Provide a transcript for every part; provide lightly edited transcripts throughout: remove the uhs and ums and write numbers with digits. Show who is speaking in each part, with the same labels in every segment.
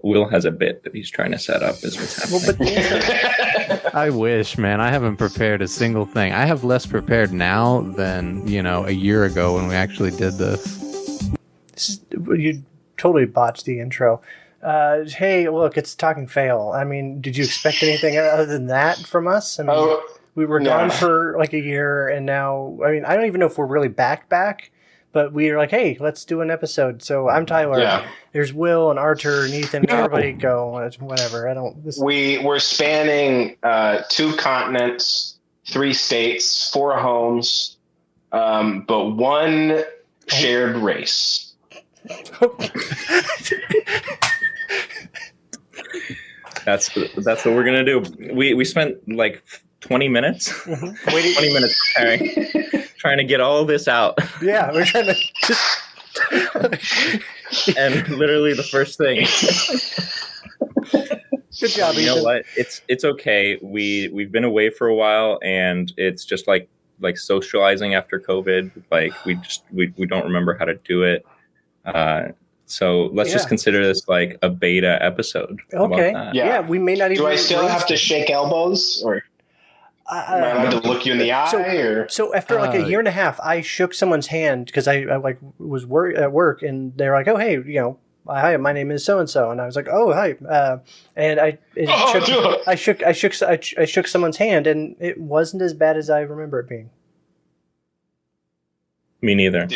Speaker 1: Will has a bit that he's trying to set up is what's happening.
Speaker 2: I wish, man. I haven't prepared a single thing. I have less prepared now than, a year ago when we actually did this.
Speaker 3: You totally botched the intro. Hey, look, it's Talking Fail. I mean, did you expect anything other than that from us? I mean, we were gone for like a year, and now, I mean, I don't even know if we're really back, but we were like, hey, let's do an episode. So I'm Tyler.
Speaker 4: Yeah.
Speaker 3: There's Will and Arthur and Ethan. Everybody go. Whatever.
Speaker 4: We're spanning 2 continents, 3 states, 4 homes, but 1 shared race.
Speaker 1: That's what we're gonna do. We spent like 20 minutes, 20 minutes preparing, trying to get all this out.
Speaker 3: Yeah, we're trying to just.
Speaker 1: And literally the first thing.
Speaker 3: Good job,
Speaker 1: You know what? It's okay. We've been away for a while, and it's just like socializing after COVID. Like we don't remember how to do it. So let's just consider this like a beta episode.
Speaker 3: Okay. Yeah, we may not even.
Speaker 4: Do I still have to shake elbows, or am I allowed to look you in the eye?
Speaker 3: So after like a year and a half, I shook someone's hand because I like was at work, and they're like, "Oh, hey, hi, my name is so and so," and I was like, "Oh, hi," and I shook someone's hand, and it wasn't as bad as I remember it being.
Speaker 1: Me neither.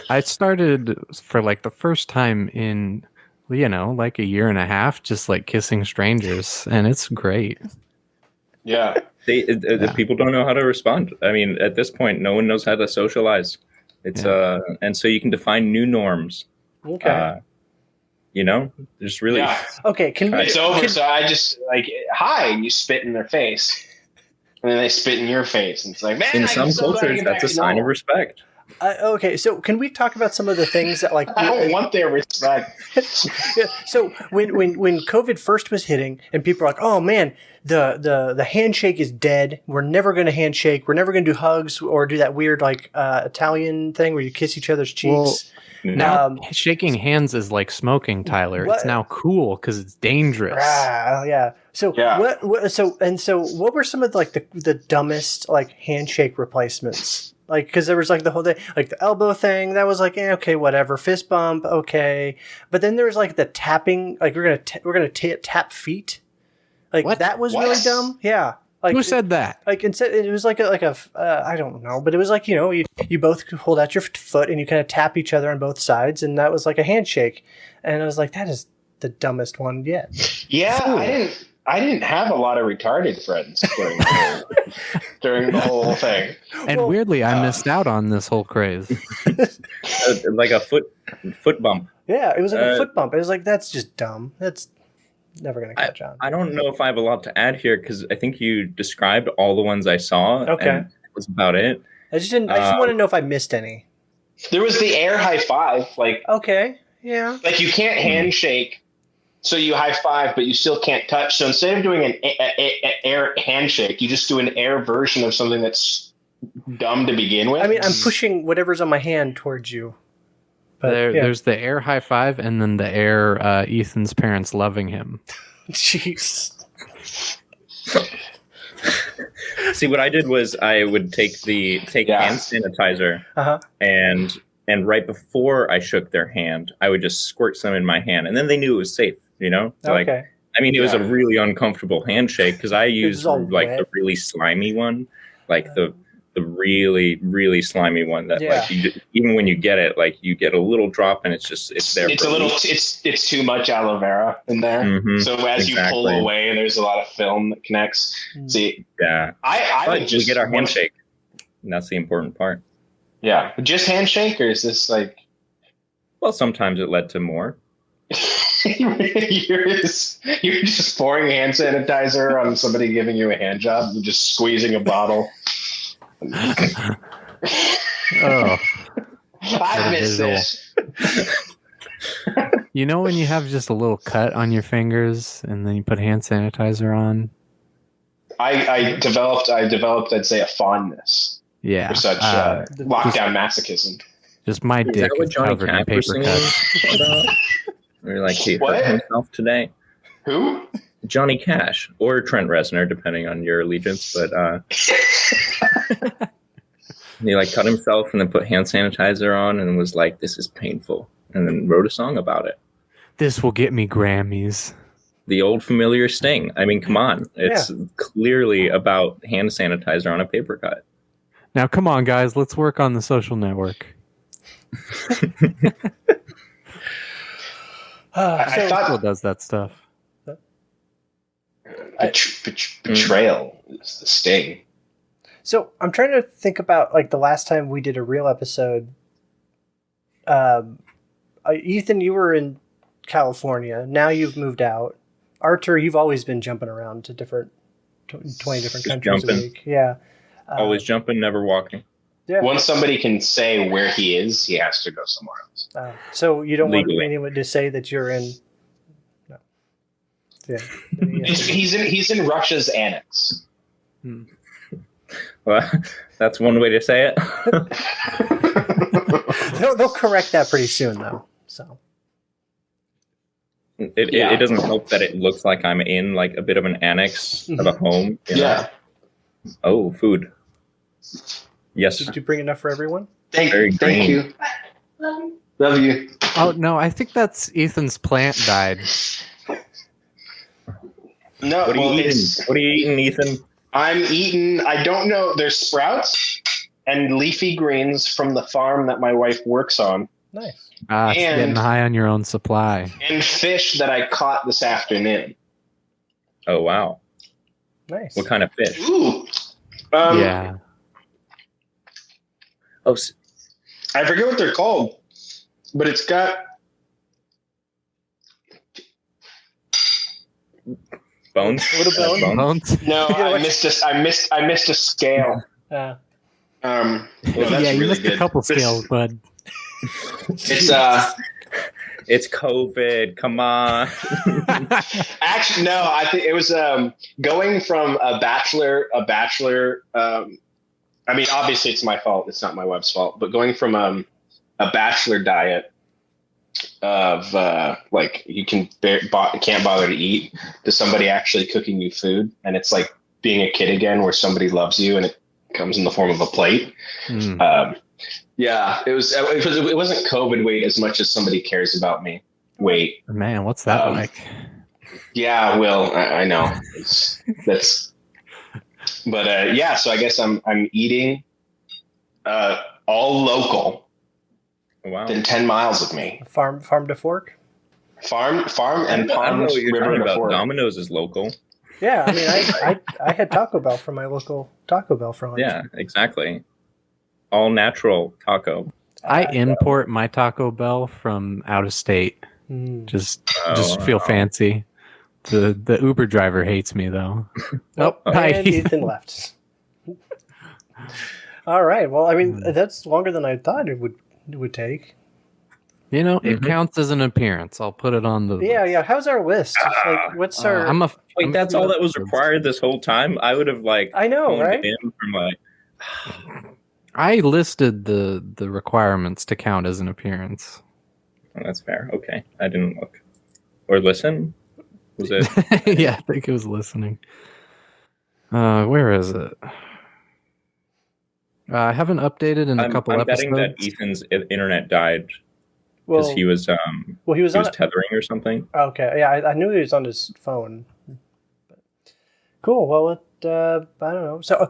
Speaker 2: I started for like the first time in like a year and a half, just like kissing strangers, and it's great.
Speaker 4: Yeah,
Speaker 1: people don't know how to respond. I mean, at this point, no one knows how to socialize. It's and so you can define new norms.
Speaker 3: Okay.
Speaker 1: Just really.
Speaker 4: Yeah.
Speaker 3: Okay.
Speaker 4: It's over. So I just like, hi, and you spit in their face. And then they spit in your face, and it's like, man.
Speaker 1: In some cultures, that's a sign of respect.
Speaker 3: Okay, so can we talk about some of the things that like
Speaker 4: I don't want their respect.
Speaker 3: Yeah, so when COVID first was hitting, and people are like, "Oh man, the handshake is dead. We're never going to handshake. We're never going to do hugs or do that weird like Italian thing where you kiss each other's cheeks."
Speaker 2: Well, now shaking hands is like smoking, Tyler. It's now cool because it's dangerous.
Speaker 3: Yeah. So what were some of like the dumbest like handshake replacements? Like, because there was like the whole thing, like the elbow thing that was like, okay, whatever. Fist bump, okay. But then there was like the tapping, like we're gonna tap feet. Like
Speaker 2: what?
Speaker 3: That was really dumb. Yeah. Like,
Speaker 2: who said that?
Speaker 3: Like instead, it was like a I don't know, but it was like you both hold out your foot and you kind of tap each other on both sides, and that was like a handshake. And I was like, that is the dumbest one yet.
Speaker 4: Yeah, I didn't have a lot of retarded friends during the whole thing.
Speaker 2: And weirdly, I missed out on this whole craze.
Speaker 1: Like a foot bump.
Speaker 3: Yeah, it was like a foot bump. It was like, that's just dumb. That's never going to catch on.
Speaker 1: I don't know if I have a lot to add here because I think you described all the ones I saw.
Speaker 3: Okay.
Speaker 1: And that was about it.
Speaker 3: I just want to know if I missed any.
Speaker 4: There was the air high five. Like,
Speaker 3: okay, yeah.
Speaker 4: Like you can't handshake, so you high five, but you still can't touch. So instead of doing an air handshake, you just do an air version of something that's dumb to begin with.
Speaker 3: I mean, I'm pushing whatever's on my hand towards you. But,
Speaker 2: there's the air high five, and then the air Ethan's parents loving him.
Speaker 3: Jeez.
Speaker 1: See, what I did was I would take hand sanitizer and right before I shook their hand, I would just squirt some in my hand, and then they knew it was safe. So like, I mean, it was a really uncomfortable handshake because I used like the really slimy one, like the really, really slimy one that like even when you get it, like you get a little drop and it's there.
Speaker 4: It's too much aloe vera in there.
Speaker 1: Mm-hmm,
Speaker 4: so as you pull away, there's a lot of film that connects. See, I would just
Speaker 1: get our handshake, and that's the important part.
Speaker 4: Yeah, just handshake, or is this like?
Speaker 1: Well, sometimes it led to more.
Speaker 4: You're just pouring hand sanitizer on somebody giving you a hand job. You're just squeezing a bottle.
Speaker 2: Oh,
Speaker 4: I miss this.
Speaker 2: You know when you have just a little cut on your fingers and then you put hand sanitizer on?
Speaker 4: I developed, I'd say, a fondness for such lockdown masochism.
Speaker 2: Just my
Speaker 1: Is
Speaker 2: dick
Speaker 1: that what
Speaker 2: is
Speaker 1: Johnny
Speaker 2: covered in
Speaker 1: Cash was
Speaker 2: paper
Speaker 1: singing
Speaker 2: cuts.
Speaker 1: about? Or like he
Speaker 4: What?
Speaker 1: hurt himself today?
Speaker 4: Who?
Speaker 1: Johnny Cash or Trent Reznor, depending on your allegiance. But he like cut himself and then put hand sanitizer on and was like, "This is painful," and then wrote a song about it.
Speaker 2: This will get me Grammys.
Speaker 1: The old familiar Sting. I mean, come on, it's clearly about hand sanitizer on a paper cut.
Speaker 2: Now, come on, guys, let's work on the Social Network.
Speaker 4: I thought
Speaker 2: Who does that stuff?
Speaker 4: betrayal is the Sting.
Speaker 3: So I'm trying to think about like the last time we did a real episode. Ethan, you were in California. Now you've moved out. Artur, you've always been jumping around to 20 different countries a week. Yeah.
Speaker 1: Always jumping, never walking.
Speaker 3: Yeah.
Speaker 4: Once somebody can say where he is, he has to go somewhere else.
Speaker 3: So you don't
Speaker 1: Legally.
Speaker 3: want anyone to say that you're in. No. Yeah.
Speaker 4: He's in Russia's annex.
Speaker 1: Well, that's one way to say it.
Speaker 3: They'll correct that pretty soon, though. So.
Speaker 1: It doesn't help that it looks like I'm in like a bit of an annex of a home. You know?
Speaker 4: Yeah.
Speaker 1: Oh, food. Yes.
Speaker 3: Did you bring enough for everyone?
Speaker 4: Thank
Speaker 1: green.
Speaker 4: you. Love you.
Speaker 2: Oh, no, I think that's Ethan's plant died.
Speaker 4: No,
Speaker 1: What are you eating? What are you eating, Ethan?
Speaker 4: I'm eating, I don't know, there's sprouts and leafy greens from the farm that my wife works on.
Speaker 3: Nice.
Speaker 2: It's getting
Speaker 4: And-
Speaker 2: high on your own supply.
Speaker 4: And fish that I caught this afternoon.
Speaker 1: Oh, wow.
Speaker 3: Nice.
Speaker 1: What kind of fish?
Speaker 4: Ooh.
Speaker 2: Yeah.
Speaker 1: Oh,
Speaker 4: I forget what they're called, but it's got
Speaker 1: bones.
Speaker 3: What a bone.
Speaker 2: Bones?
Speaker 4: no.
Speaker 3: Yeah,
Speaker 4: I
Speaker 3: what's-
Speaker 4: missed a scale.
Speaker 3: Uh,
Speaker 4: Well, that's
Speaker 2: Yeah, you
Speaker 4: really
Speaker 2: missed
Speaker 4: good.
Speaker 2: a couple scales, bud.
Speaker 4: It's
Speaker 1: It's COVID. Come on.
Speaker 4: actually no. I think it was going from a bachelor. I mean, obviously it's my fault. It's not my wife's fault. But going from a bachelor diet of like you can't bother to eat to somebody actually cooking you food, and it's like being a kid again, where somebody loves you and it comes in the form of a plate. Yeah, it wasn't COVID weight as much as somebody cares about me weight.
Speaker 2: Man, what's that like?
Speaker 4: Yeah, Will, I know. But yeah, so I guess I'm eating all local
Speaker 1: Wow.
Speaker 4: within 10 miles of me.
Speaker 3: farm to fork.
Speaker 4: Farm and
Speaker 1: I don't know
Speaker 4: pond,
Speaker 1: what you're
Speaker 4: river
Speaker 1: talking
Speaker 4: to
Speaker 1: about.
Speaker 4: fork.
Speaker 1: Domino's is local.
Speaker 3: Yeah, I mean, I had Taco Bell from my local Taco Bell for lunch.
Speaker 1: Yeah, exactly. All natural taco.
Speaker 2: I import my Taco Bell from out of state. Just feel fancy. The Uber driver hates me though. Nope.
Speaker 3: And Ethan left. All right. Well, I mean, that's longer than I thought it would take.
Speaker 2: You know, it counts as an appearance. I'll put it on the.
Speaker 3: Yeah. How's our list? Like, what's our?
Speaker 1: Wait, that's all that was required this whole time? I would have like
Speaker 3: I know,
Speaker 1: phoned
Speaker 3: right?
Speaker 1: it in from like
Speaker 2: I listed the requirements to count as an appearance.
Speaker 1: oh, that's fair. Okay. I didn't look. Or listen? Was it
Speaker 2: Yeah, I think it was listening. Where is it? I haven't updated in a couple
Speaker 1: I'm
Speaker 2: episodes.
Speaker 1: betting that Ethan's internet died because
Speaker 3: Well,
Speaker 1: he was
Speaker 3: he was on.
Speaker 1: tethering or something.
Speaker 3: Okay, yeah, I knew he was on his phone. Cool. Well, I don't know. So,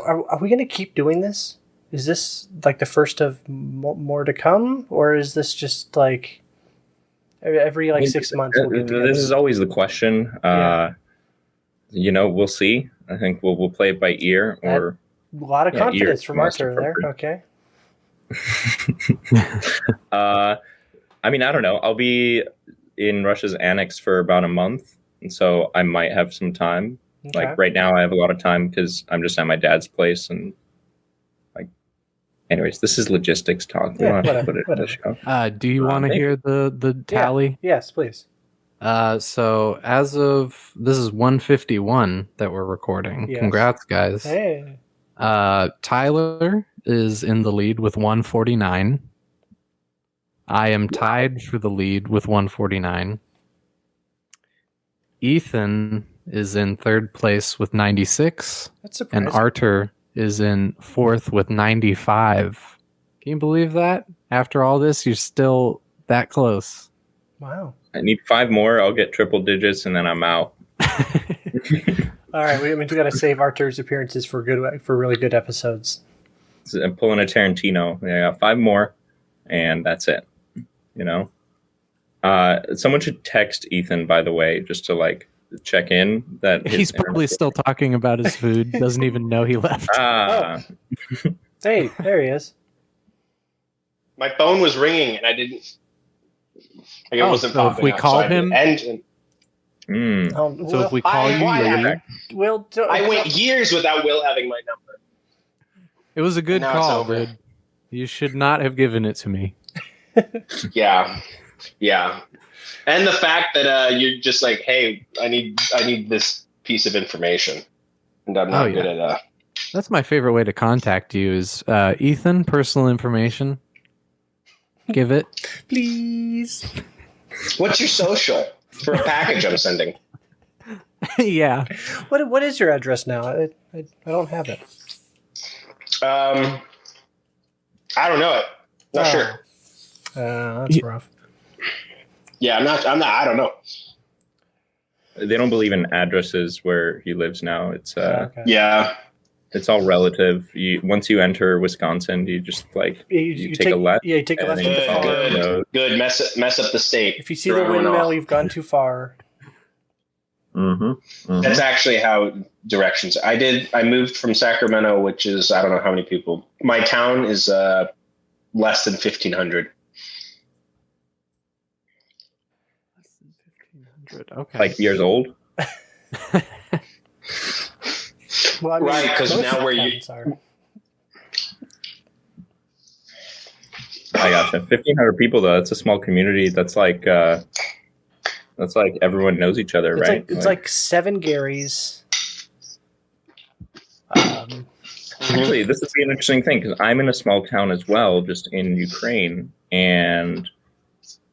Speaker 3: are we going to keep doing this? Is this like the first of more to come, or is this just like every 6 months? We'll get together?
Speaker 1: This is always the question. You know, we'll see. I think we'll play it by ear or
Speaker 3: a lot of confidence from
Speaker 1: most
Speaker 3: Artur there.
Speaker 1: appropriate.
Speaker 3: Okay.
Speaker 1: I mean, I don't know. I'll be in Russia's annex for about a month, and so I might have some time.
Speaker 3: Okay.
Speaker 1: Like right now, I have a lot of time because I'm just at my dad's place, and like, anyways, this is logistics talk. We
Speaker 3: Yeah,
Speaker 1: don't have to
Speaker 3: whatever,
Speaker 1: put it in the show.
Speaker 2: Do you want to
Speaker 1: maybe.
Speaker 2: hear the tally?
Speaker 3: Yes, please.
Speaker 2: So as of this is 151 that we're recording.
Speaker 3: Yes.
Speaker 2: Congrats, guys.
Speaker 3: Hey.
Speaker 2: Tyler is in the lead with 149. I am tied for the lead with 149. Ethan is in third place with 96.
Speaker 3: That's surprising.
Speaker 2: And Arthur is in fourth with 95. Can you believe that? After all this, you're still that close.
Speaker 3: Wow.
Speaker 1: I need 5 more. I'll get triple digits, and then I'm out.
Speaker 3: All right, we got to save Arthur's appearances for really good episodes.
Speaker 1: So I'm pulling a Tarantino. I got 5 more, and that's it. You know, someone should text Ethan, by the way, just to like check in that
Speaker 2: he's probably still talking about his food. Doesn't even know he left.
Speaker 3: Hey, there he is.
Speaker 4: My phone was ringing, and I didn't. It wasn't
Speaker 2: so if we
Speaker 4: up,
Speaker 2: call
Speaker 4: so
Speaker 2: him,
Speaker 3: So
Speaker 2: if we call you,
Speaker 4: I went years without Will having my number.
Speaker 2: It was a good call, dude. You should not have given it to me.
Speaker 4: Yeah. And the fact that you're just like, hey, I need this piece of information, and I'm not good at.
Speaker 2: That's my favorite way to contact you is Ethan, personal information. Give it,
Speaker 3: please.
Speaker 4: What's your social for a package I'm sending?
Speaker 2: Yeah.
Speaker 3: What is your address now? I don't have it.
Speaker 4: I don't know it. Not sure.
Speaker 3: That's rough.
Speaker 4: Yeah, I'm not. I don't know.
Speaker 1: They don't believe in addresses where he lives now. It's
Speaker 3: Okay.
Speaker 4: Yeah.
Speaker 1: It's all relative. Once you enter Wisconsin, you just like you take a left.
Speaker 3: Yeah, you take a left.
Speaker 4: Good. Mess up the state.
Speaker 3: If you see the windmill, you've gone too far.
Speaker 1: Mm-hmm.
Speaker 4: That's actually how directions. I moved from Sacramento, which is I don't know how many people. My town is less than 1,500.
Speaker 2: Less than 1,500. Okay.
Speaker 1: Like years old.
Speaker 3: Well, I mean,
Speaker 4: right, because now where you.
Speaker 1: I gotcha. 1,500 people though. That's a small community. That's like everyone knows each other, right?
Speaker 3: It's like 7 Garys.
Speaker 1: Actually, this is an interesting thing because I'm in a small town as well, just in Ukraine, and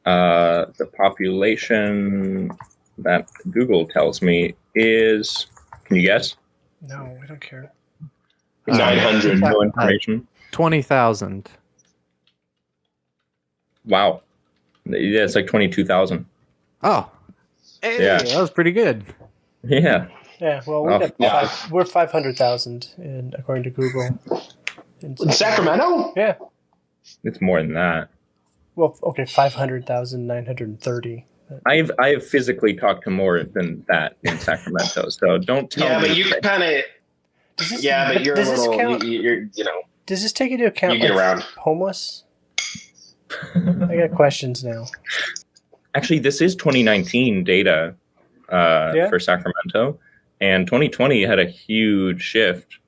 Speaker 1: the population that Google tells me is. Can you guess?
Speaker 3: No, we don't care.
Speaker 4: 900.
Speaker 1: No information.
Speaker 2: 20,000.
Speaker 1: Wow. Yeah, it's like 22,000.
Speaker 2: Oh. Hey,
Speaker 1: yeah,
Speaker 2: that was pretty good.
Speaker 1: Yeah.
Speaker 3: Yeah. Well, we're 500,000, according to Google.
Speaker 4: In Sacramento?
Speaker 3: Yeah.
Speaker 1: It's more than that.
Speaker 3: Well, okay, 500,930.
Speaker 1: I have physically talked to more than that in Sacramento, so don't tell me.
Speaker 4: Yeah, but you kind of. Yeah, but you're a little. You're
Speaker 3: Does this take into account
Speaker 4: you get around
Speaker 3: homeless? I got questions now.
Speaker 1: Actually, this is 2019 data for Sacramento, and 2020 had a huge shift.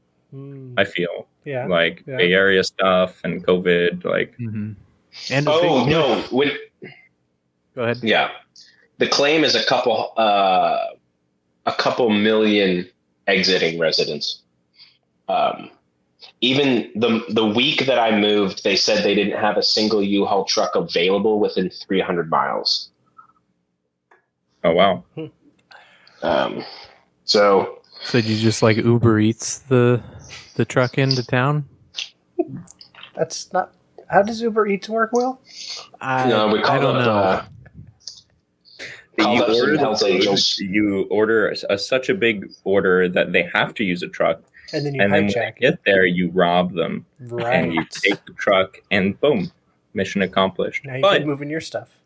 Speaker 1: I feel Bay Area stuff and COVID, like.
Speaker 2: Mm-hmm.
Speaker 4: And go
Speaker 2: ahead.
Speaker 4: Yeah, the claim is a couple million exiting residents. Even the week that I moved, they said they didn't have a single U-Haul truck available within 300 miles.
Speaker 1: Oh wow!
Speaker 4: So
Speaker 2: did you just like Uber Eats the truck into town?
Speaker 3: That's not. How does Uber Eats work, Will?
Speaker 4: I don't know.
Speaker 1: You order such a big order that they have to use a truck,
Speaker 3: and then
Speaker 1: when they get there, you rob them, and you take the truck, and boom, mission accomplished.
Speaker 3: Now you can move in your stuff.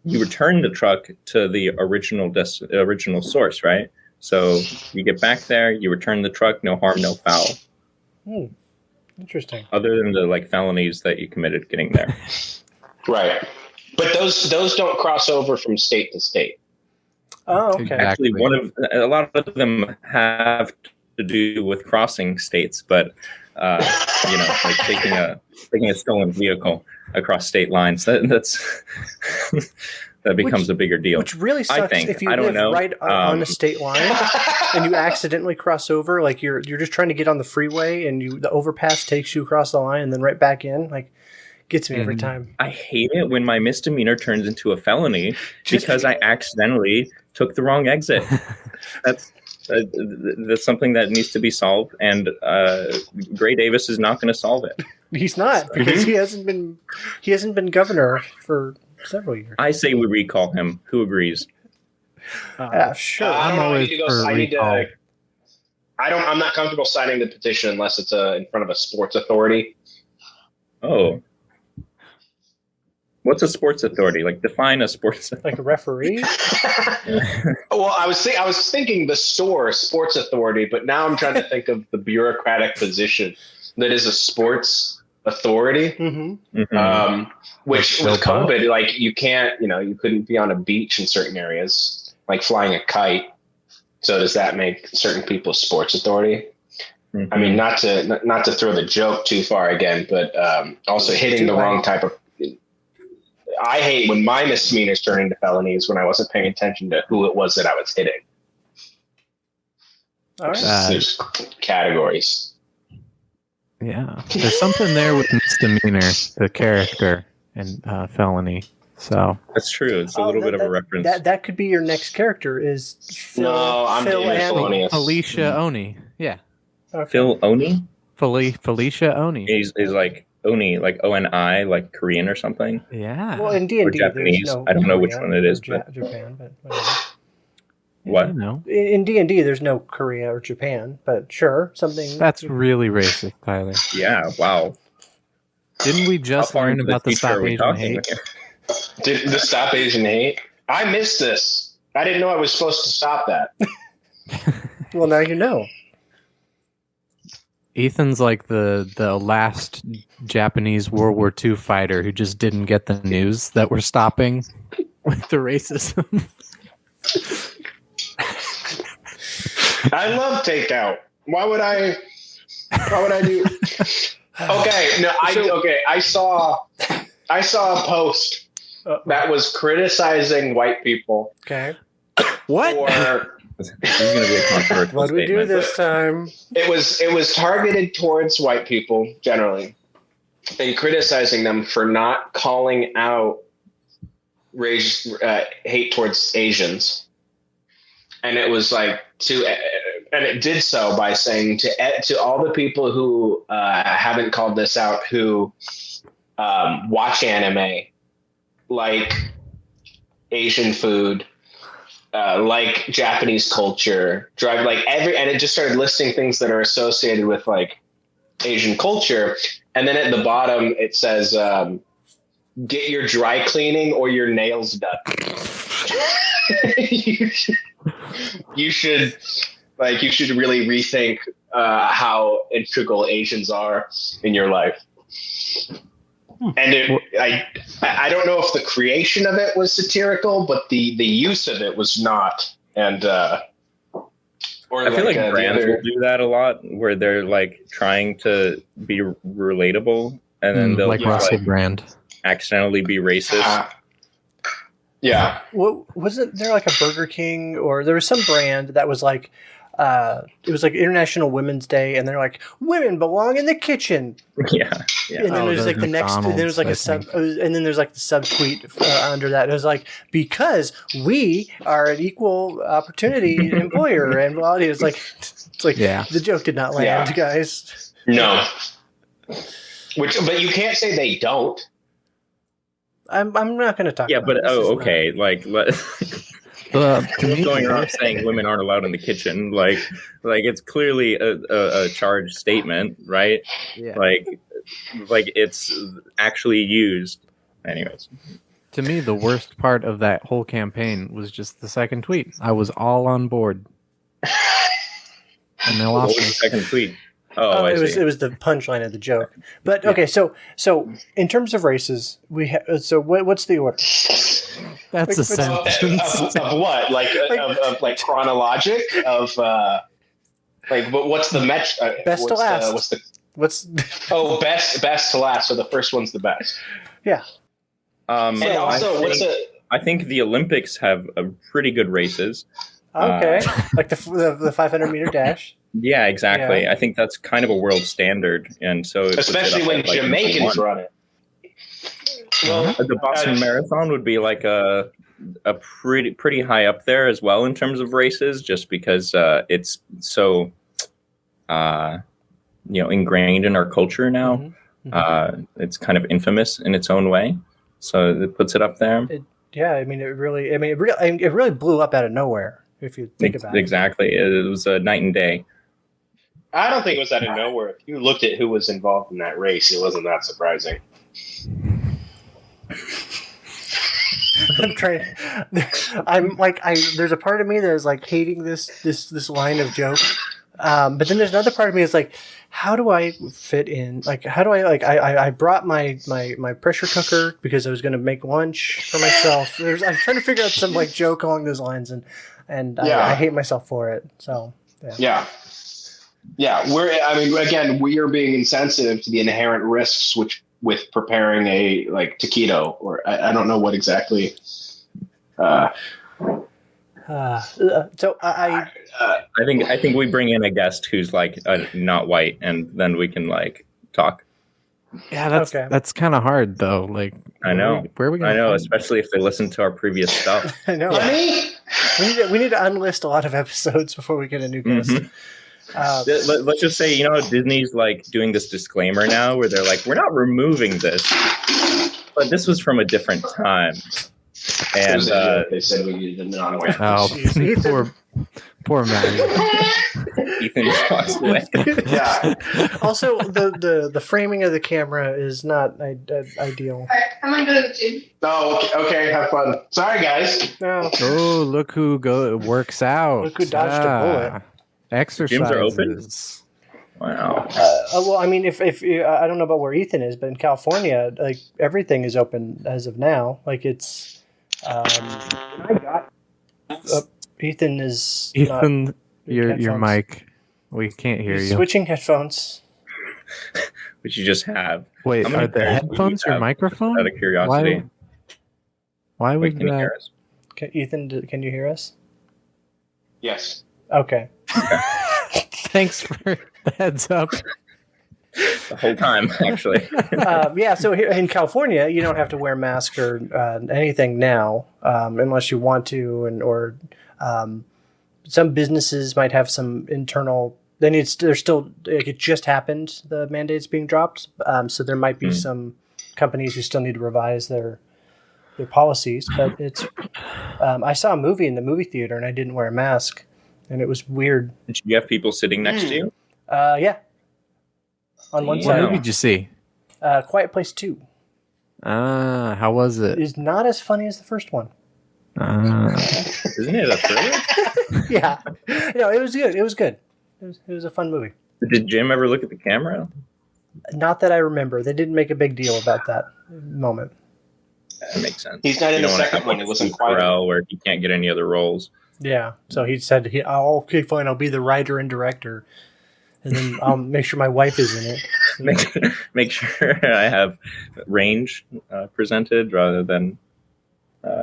Speaker 1: You return the truck to the original source, right? So you get back there, you return the truck, no harm, no foul.
Speaker 3: Interesting.
Speaker 1: Other than the felonies that you committed getting there.
Speaker 4: Right. But those don't cross over from state to state.
Speaker 3: Oh, okay.
Speaker 1: Actually, a lot of them have to do with crossing states, but like taking a stolen vehicle across state lines. That's that becomes a bigger deal.
Speaker 3: Which really sucks if you
Speaker 1: I don't
Speaker 3: live
Speaker 1: know.
Speaker 3: right on a state line and you accidentally cross over. Like you're just trying to get on the freeway and the overpass takes you across the line and then right back in. Like gets me every time.
Speaker 1: I hate it when my misdemeanor turns into a felony because I accidentally took the wrong exit. That's something that needs to be solved, and Gray Davis is not going to solve it.
Speaker 3: He's not, because he hasn't been governor for several years.
Speaker 1: I say we recall him. Who agrees?
Speaker 3: Sure.
Speaker 2: I'm always for recall.
Speaker 4: I'm not comfortable signing the petition unless it's in front of a sports authority.
Speaker 1: Oh. What's a sports authority? Like, define a sports authority.
Speaker 3: Like a referee?
Speaker 4: Well, I was thinking the sports authority, but now I'm trying to think of the bureaucratic position that is a sports authority. Which with COVID, like you can't, you couldn't be on a beach in certain areas, like flying a kite. So does that make certain people sports authority? I mean, not to throw the joke too far again, but also hitting the wrong type of. I hate when my misdemeanors turn into felonies when I wasn't paying attention to who it was that I was hitting.
Speaker 3: All right.
Speaker 4: There's categories.
Speaker 2: Yeah, there's something there with misdemeanor, the character, and felony. So
Speaker 1: that's true. It's a little bit of a reference.
Speaker 3: That could be your next character. Is Phil?
Speaker 4: No, I'm
Speaker 3: Phil
Speaker 2: Felicia Oni. Yeah.
Speaker 3: Okay.
Speaker 1: Phil Oni.
Speaker 2: Felicia Oni.
Speaker 1: He's like Oni, like Oni, like Korean or something.
Speaker 2: Yeah.
Speaker 3: Well, in D&D,
Speaker 1: or Japanese. I don't know which one it is, but
Speaker 3: Japan, but whatever.
Speaker 1: What?
Speaker 2: No.
Speaker 3: In D&D, there's no Korea or Japan, but sure, something.
Speaker 2: That's really racist, Tyler.
Speaker 1: Yeah. Wow.
Speaker 2: Didn't we just learn about the Stop Asian Hate?
Speaker 4: Did the Stop Asian Hate? I missed this. I didn't know I was supposed to stop that.
Speaker 3: Well, now you know.
Speaker 2: Ethan's like the last Japanese World War II fighter who just didn't get the news that we're stopping with the racism.
Speaker 4: I love takeout. Why would I do? Okay, no, I saw a post that was criticizing white people.
Speaker 3: Okay.
Speaker 2: What?
Speaker 1: This is going to be a controversial
Speaker 3: What do we do
Speaker 1: statement,
Speaker 3: this time?
Speaker 4: It was targeted towards white people generally, and criticizing them for not calling out hate towards Asians. And it was like and it did so by saying to all the people who haven't called this out, who watch anime, like Asian food, like Japanese culture, and it just started listing things that are associated with like Asian culture. And then at the bottom it says, get your dry cleaning or your nails done. you should really rethink how integral Asians are in your life. And I don't know if the creation of it was satirical, but the use of it was not. And
Speaker 1: I feel like brands will do that a lot, where they're like trying to be relatable, and then they'll
Speaker 2: like Russell Brand
Speaker 1: accidentally be racist.
Speaker 4: Yeah.
Speaker 3: Wasn't there like a Burger King, or there was some brand that was like, it was like International Women's Day, and they're like, women belong in the kitchen.
Speaker 1: Yeah.
Speaker 3: And then there's like the next, and there was like and then there's like the subtweet under that. It was like, because we are an equal opportunity employer, and well, it's like the joke did not land, guys.
Speaker 4: No. But you can't say they don't.
Speaker 3: I'm not going to talk.
Speaker 1: Yeah,
Speaker 3: about
Speaker 1: but okay, like going around saying women aren't allowed in the kitchen, like it's clearly a charged statement, right?
Speaker 2: Yeah.
Speaker 1: Like it's actually used. Anyways,
Speaker 2: to me, the worst part of that whole campaign was just the second tweet. I was all on board, and they lost
Speaker 1: what was the second tweet? Oh,
Speaker 3: it was the punchline of the joke. But okay, so in terms of races, we what's the order?
Speaker 2: That's a sentence.
Speaker 4: Of what? Like chronologic of what's the
Speaker 3: best to last?
Speaker 4: Best to last. So the first one's the best.
Speaker 3: Yeah.
Speaker 4: And also,
Speaker 1: I think the Olympics have pretty good races.
Speaker 3: Okay, like the 500-meter dash.
Speaker 1: Yeah, exactly.
Speaker 3: Yeah.
Speaker 1: I think that's kind of a world standard, and so
Speaker 4: especially when Jamaicans run it.
Speaker 1: Well, the Boston Marathon would be like a pretty high up there as well in terms of races, just because it's so ingrained in our culture now. It's kind of infamous in its own way, so it puts it up there.
Speaker 3: It really blew up out of nowhere. If you think about it,
Speaker 1: exactly, it was a night and day.
Speaker 4: I don't think it was out of nowhere. If you looked at who was involved in that race, it wasn't that surprising.
Speaker 3: There's a part of me that is like hating this line of joke, but then there's another part of me that's like, how do I fit in? Like, how do I brought my pressure cooker because I was going to make lunch for myself. I'm trying to figure out some like joke along those lines, and I hate myself for it. So
Speaker 4: yeah. We are being insensitive to the inherent risks with preparing a like taquito, or I don't know what exactly.
Speaker 3: So I
Speaker 1: think we bring in a guest who's like not white, and then we can like talk.
Speaker 2: Yeah, that's kind of hard though. Like,
Speaker 1: I know,
Speaker 2: where are we?
Speaker 1: I know, especially if they listen to our previous stuff.
Speaker 3: I know. We need to unlist a lot of episodes before we get a new guest.
Speaker 1: Let's just say, Disney's like doing this disclaimer now where they're like, we're not removing this, but this was from a different time. And
Speaker 4: they said we needed a non-white.
Speaker 2: Oh, poor man.
Speaker 1: Ethan just walks away.
Speaker 4: Yeah.
Speaker 3: Also, the framing of the camera is not ideal.
Speaker 5: I'm gonna go to the gym.
Speaker 4: Oh, okay. Have fun. Sorry, guys.
Speaker 3: No.
Speaker 2: Oh, look who works out.
Speaker 3: Look who dodged a bullet.
Speaker 2: Exercises.
Speaker 1: Gyms are open? Wow.
Speaker 3: Well, I mean, if I don't know about where Ethan is, but in California, like everything is open as of now. Like it's. Ethan is.
Speaker 2: Ethan, your mic. We can't hear you.
Speaker 3: Switching headphones.
Speaker 1: Which you just have.
Speaker 2: Wait, are the headphones your microphone?
Speaker 1: Out of curiosity.
Speaker 2: Why would
Speaker 1: can you hear us?
Speaker 3: Ethan, can you hear us?
Speaker 4: Yes.
Speaker 3: Okay.
Speaker 2: Thanks for the heads up.
Speaker 1: The whole time, actually.
Speaker 3: So here in California, you don't have to wear a mask or anything now, unless you want to, or some businesses might have some internal. They're still like it just happened. The mandates being dropped, so there might be some companies who still need to revise their policies. But it's. I saw a movie in the movie theater and I didn't wear a mask. And it was weird.
Speaker 1: Did you have people sitting next to you?
Speaker 3: Yeah. On one side.
Speaker 2: What movie did you see?
Speaker 3: Quiet Place 2.
Speaker 2: How was it?
Speaker 3: It's not as funny as the first one.
Speaker 1: Isn't it a thriller?
Speaker 3: Yeah. No, it was good. It was good. It was a fun movie.
Speaker 1: Did Jim ever look at the camera?
Speaker 3: Not that I remember. They didn't make a big deal about that moment.
Speaker 1: That makes sense.
Speaker 4: He's not in the second one. It wasn't quite
Speaker 1: where he can't get any other roles.
Speaker 3: Yeah, so he said, okay, fine, I'll be the writer and director, and then I'll make sure my wife is in
Speaker 1: it. Make sure I have range presented rather than.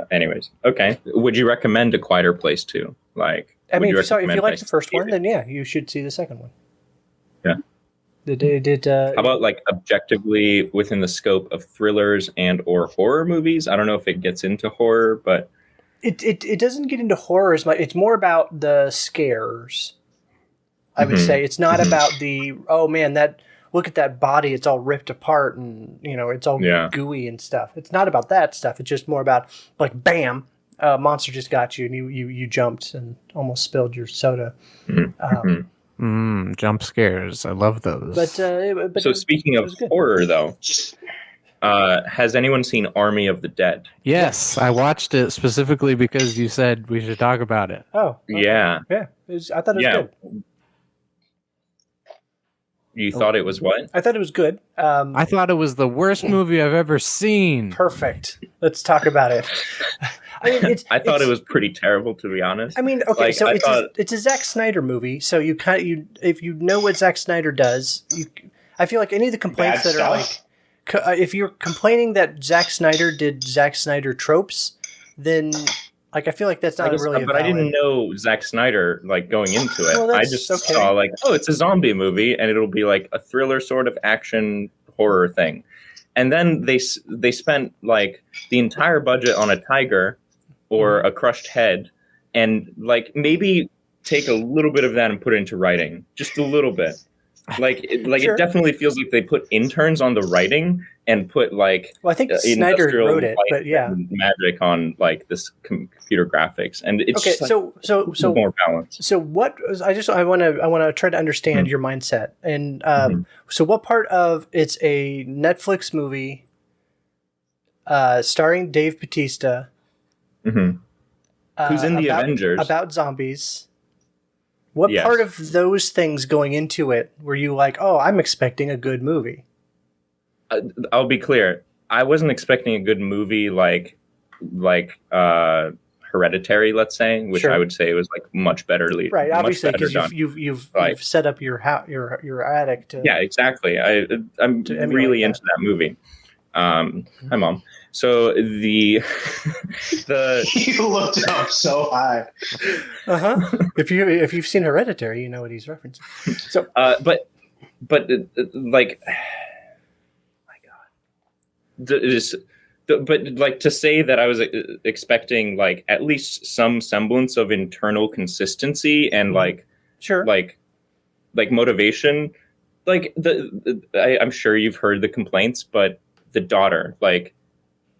Speaker 1: Anyways, okay. Would you recommend A Quieter Place too? Like,
Speaker 3: if you liked the first one, then yeah, you should see the second one.
Speaker 1: Yeah.
Speaker 3: How
Speaker 1: about like objectively within the scope of thrillers and or horror movies? I don't know if it gets into horror, but.
Speaker 3: It doesn't get into horror as much. It's more about the scares. I would say it's not about the look at that body, it's all ripped apart and it's all gooey and stuff. It's not about that stuff. It's just more about like bam, a monster just got you and you jumped and almost spilled your soda.
Speaker 2: Jump scares. I love those.
Speaker 3: But
Speaker 1: so speaking of horror though. Has anyone seen Army of the Dead?
Speaker 2: Yes, I watched it specifically because you said we should talk about it.
Speaker 3: Oh, okay.
Speaker 1: Yeah.
Speaker 3: I thought it was good.
Speaker 1: You thought it was what?
Speaker 3: I thought it was good.
Speaker 2: I thought it was the worst movie I've ever seen.
Speaker 3: Perfect. Let's talk about it. I mean,
Speaker 1: I thought it was pretty terrible, to be honest.
Speaker 3: I mean, okay, so it's a Zack Snyder movie, so if you know what Zack Snyder does, I feel like any of the complaints are like. If you're complaining that Zack Snyder did Zack Snyder tropes, then like I feel like that's not really.
Speaker 1: But I didn't know Zack Snyder like going into it.
Speaker 3: Well,
Speaker 1: I just saw like, oh, it's a zombie movie, and it'll be like a thriller sort of action horror thing. And then they spent like the entire budget on a tiger or a crushed head, and like maybe take a little bit of that and put it into writing, just a little bit. Like it definitely feels like they put interns on the writing and put like
Speaker 3: I think Snyder wrote it, but
Speaker 1: magic on like this computer graphics, and it's
Speaker 3: okay. So
Speaker 1: more balanced.
Speaker 3: So what I want to try to understand your mindset, and so what part of it's a Netflix movie, starring Dave Bautista,
Speaker 1: who's in the Avengers
Speaker 3: about zombies. What part of those things going into it were you like, oh, I'm expecting a good movie?
Speaker 1: I'll be clear. I wasn't expecting a good movie like Hereditary, let's say, which I would say was like much better.
Speaker 3: Right, obviously, because you've set up your attic to.
Speaker 1: Yeah, exactly. I'm really into that movie. Hi, Mom. So the
Speaker 4: you looked up so high.
Speaker 3: If you've seen Hereditary, you know what he's referencing. So,
Speaker 1: but like, my God, but like to say that I was expecting like at least some semblance of internal consistency and like motivation. Like I'm sure you've heard the complaints, but the daughter, like,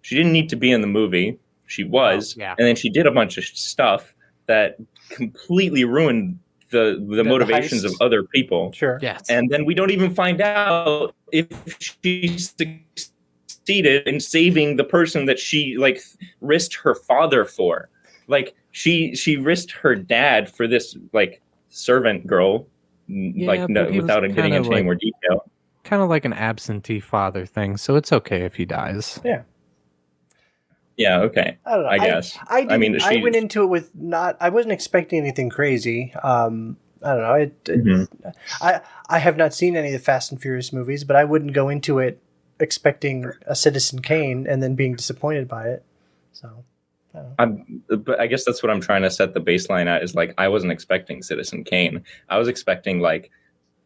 Speaker 1: she didn't need to be in the movie. She was, and then she did a bunch of stuff that completely ruined the motivations of other people.
Speaker 3: Sure.
Speaker 2: Yes.
Speaker 1: And then we don't even find out if she succeeded in saving the person that she like risked her father for. Like she risked her dad for this like servant girl, without getting into any more detail.
Speaker 2: Kind of like an absentee father thing, so it's okay if he dies.
Speaker 3: Yeah.
Speaker 1: Yeah, okay.
Speaker 3: I don't know.
Speaker 1: I guess.
Speaker 3: I went into it with I wasn't expecting anything crazy. I don't know. I have not seen any of the Fast and Furious movies, but I wouldn't go into it expecting a Citizen Kane and then being disappointed by it. So,
Speaker 1: but I guess that's what I'm trying to set the baseline at is like I wasn't expecting Citizen Kane. I was expecting like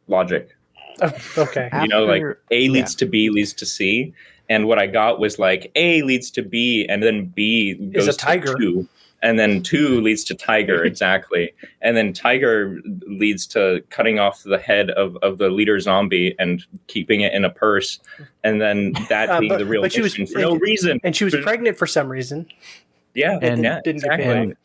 Speaker 1: logic.
Speaker 3: Oh, okay.
Speaker 1: Like A leads to B leads to C. And what I got was like A leads to B, and then B goes
Speaker 3: to tiger.
Speaker 1: 2, and then 2 leads to tiger, exactly. And then tiger leads to cutting off the head of the leader zombie and keeping it in a purse, and then that being the real mission for no reason.
Speaker 3: And she was pregnant for some reason.
Speaker 1: Yeah,
Speaker 3: didn't
Speaker 1: exactly.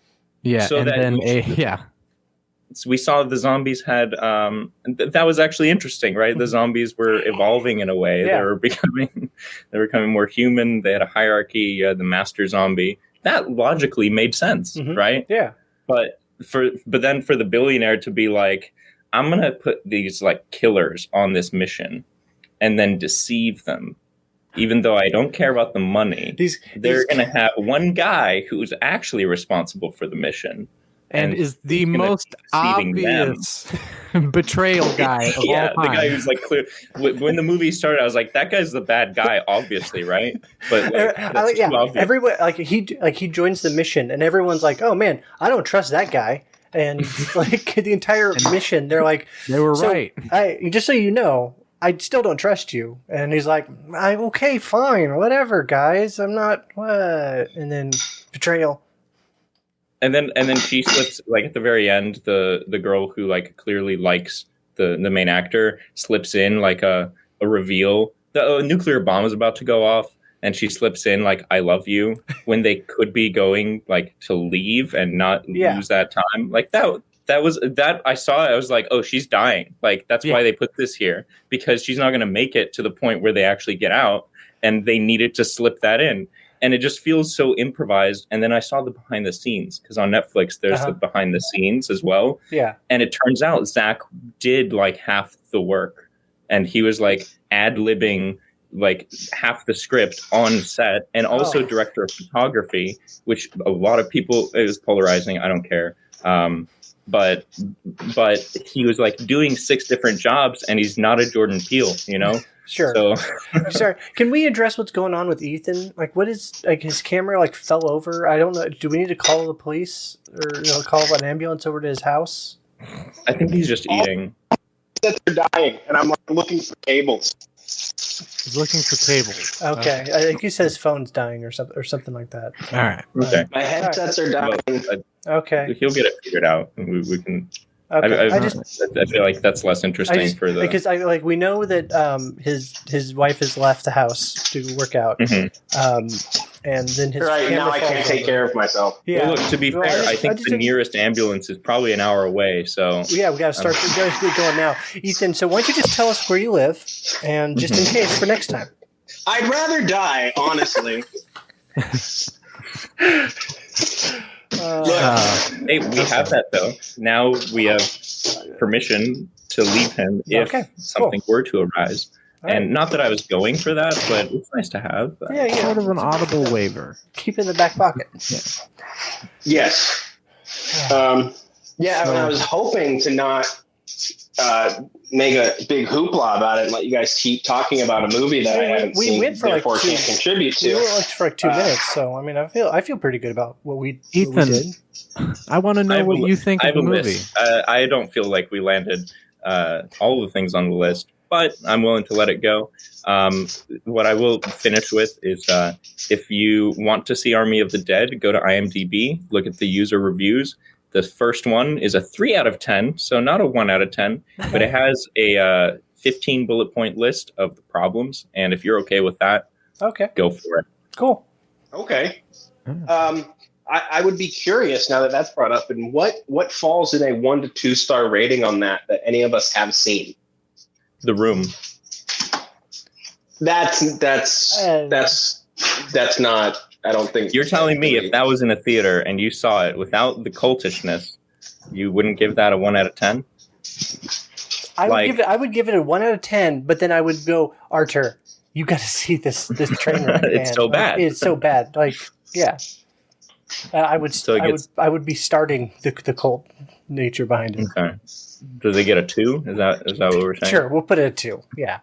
Speaker 1: So we saw the zombies had that was actually interesting, right? The zombies were evolving in a way.
Speaker 3: Yeah.
Speaker 1: They were becoming more human. They had a hierarchy. The master zombie. That logically made sense, right?
Speaker 3: Yeah.
Speaker 1: But then for the billionaire to be like, I'm gonna put these like killers on this mission and then deceive them. Even though I don't care about the money, they're gonna have one guy who's actually responsible for the mission.
Speaker 2: And is the most obvious betrayal guy of all time.
Speaker 1: The guy who's like clear. When the movie started, I was like, "That guy's the bad guy, obviously, right?" But like, too obvious.
Speaker 3: Everyone he joins the mission, and everyone's like, "Oh man, I don't trust that guy." And like the entire mission, they're like,
Speaker 2: "They were right."
Speaker 3: Just so you know, I still don't trust you. And he's like, "Okay, fine, whatever, guys. I'm not what." And then betrayal.
Speaker 1: And then she slips like at the very end. The girl who like clearly likes the main actor slips in like a reveal. The nuclear bomb is about to go off, and she slips in like "I love you" when they could be going like to leave and not lose that time. Like that was I saw it. I was like, oh, she's dying. Like that's why they put this here, because she's not going to make it to the point where they actually get out, and they needed to slip that in. And it just feels so improvised. And then I saw the behind the scenes, because on Netflix, there's the behind the scenes as well.
Speaker 3: Yeah.
Speaker 1: And it turns out Zach did like half the work. And he was like ad-libbing like half the script on set, and also director of photography, which a lot of people, it was polarizing. I don't care. But he was like doing 6 different jobs, and he's not a Jordan Peele, you know?
Speaker 3: Sure.
Speaker 1: So,
Speaker 3: sorry. Can we address what's going on with Ethan? Like, what is like his camera like fell over? I don't know. Do we need to call the police or call an ambulance over to his house?
Speaker 1: I think he's just eating.
Speaker 4: That they're dying, and I'm like looking for cables.
Speaker 2: He's looking for cables.
Speaker 3: Okay, I think he says phone's dying or something like that.
Speaker 2: All right.
Speaker 1: Okay.
Speaker 4: My headsets are dying.
Speaker 3: Okay.
Speaker 1: He'll get it figured out. We can.
Speaker 3: Okay.
Speaker 1: I feel like that's less interesting for the
Speaker 3: because we know that his wife has left the house to work out, and then his
Speaker 4: right now I can't take care of myself.
Speaker 1: Yeah. Well, look, to be fair, I think the nearest ambulance is probably an hour away. So
Speaker 3: yeah, we got to start. We got to get going now, Ethan. So why don't you just tell us where you live, and just in case for next time.
Speaker 4: I'd rather die, honestly.
Speaker 1: Hey, we have that though. Now we have permission to leave him if something were to arise. Right. And not that I was going for that, but it's nice to have.
Speaker 3: Yeah,
Speaker 2: sort of an audible waiver.
Speaker 3: Keep it in the back pocket.
Speaker 2: Yeah.
Speaker 4: Yes. I was hoping to not make a big hoopla about it and let you guys keep talking about a movie that I haven't seen.
Speaker 3: Went for
Speaker 4: therefore can't contribute to.
Speaker 3: We went for like 2 minutes, so I mean, I feel pretty good about what we did.
Speaker 2: I want to know what you think of the movie.
Speaker 1: I don't feel like we landed all of the things on the list, but I'm willing to let it go. What I will finish with is if you want to see Army of the Dead, go to IMDb, look at the user reviews. The first one is a 3 out of 10, so not a 1 out of 10, but it has a 15 bullet point list of the problems. And if you're okay with that, go for it.
Speaker 3: Cool.
Speaker 4: Okay. I would be curious now that that's brought up, and what falls in a 1 to 2 star rating on that any of us have seen?
Speaker 1: The Room.
Speaker 4: That's not. I don't think
Speaker 1: you're telling me if that was in a theater and you saw it without the cultishness, you wouldn't give that a 1 out of 10?
Speaker 3: I would give it a 1 out of 10, but then I would go, Artur, you got to see this train wreck.
Speaker 1: It's so bad.
Speaker 3: It's so bad. Like, yeah. I would be starting the cult nature behind it.
Speaker 1: Okay. Does it get a 2? Is that what we're saying?
Speaker 3: Sure, we'll put it at 2. Yeah.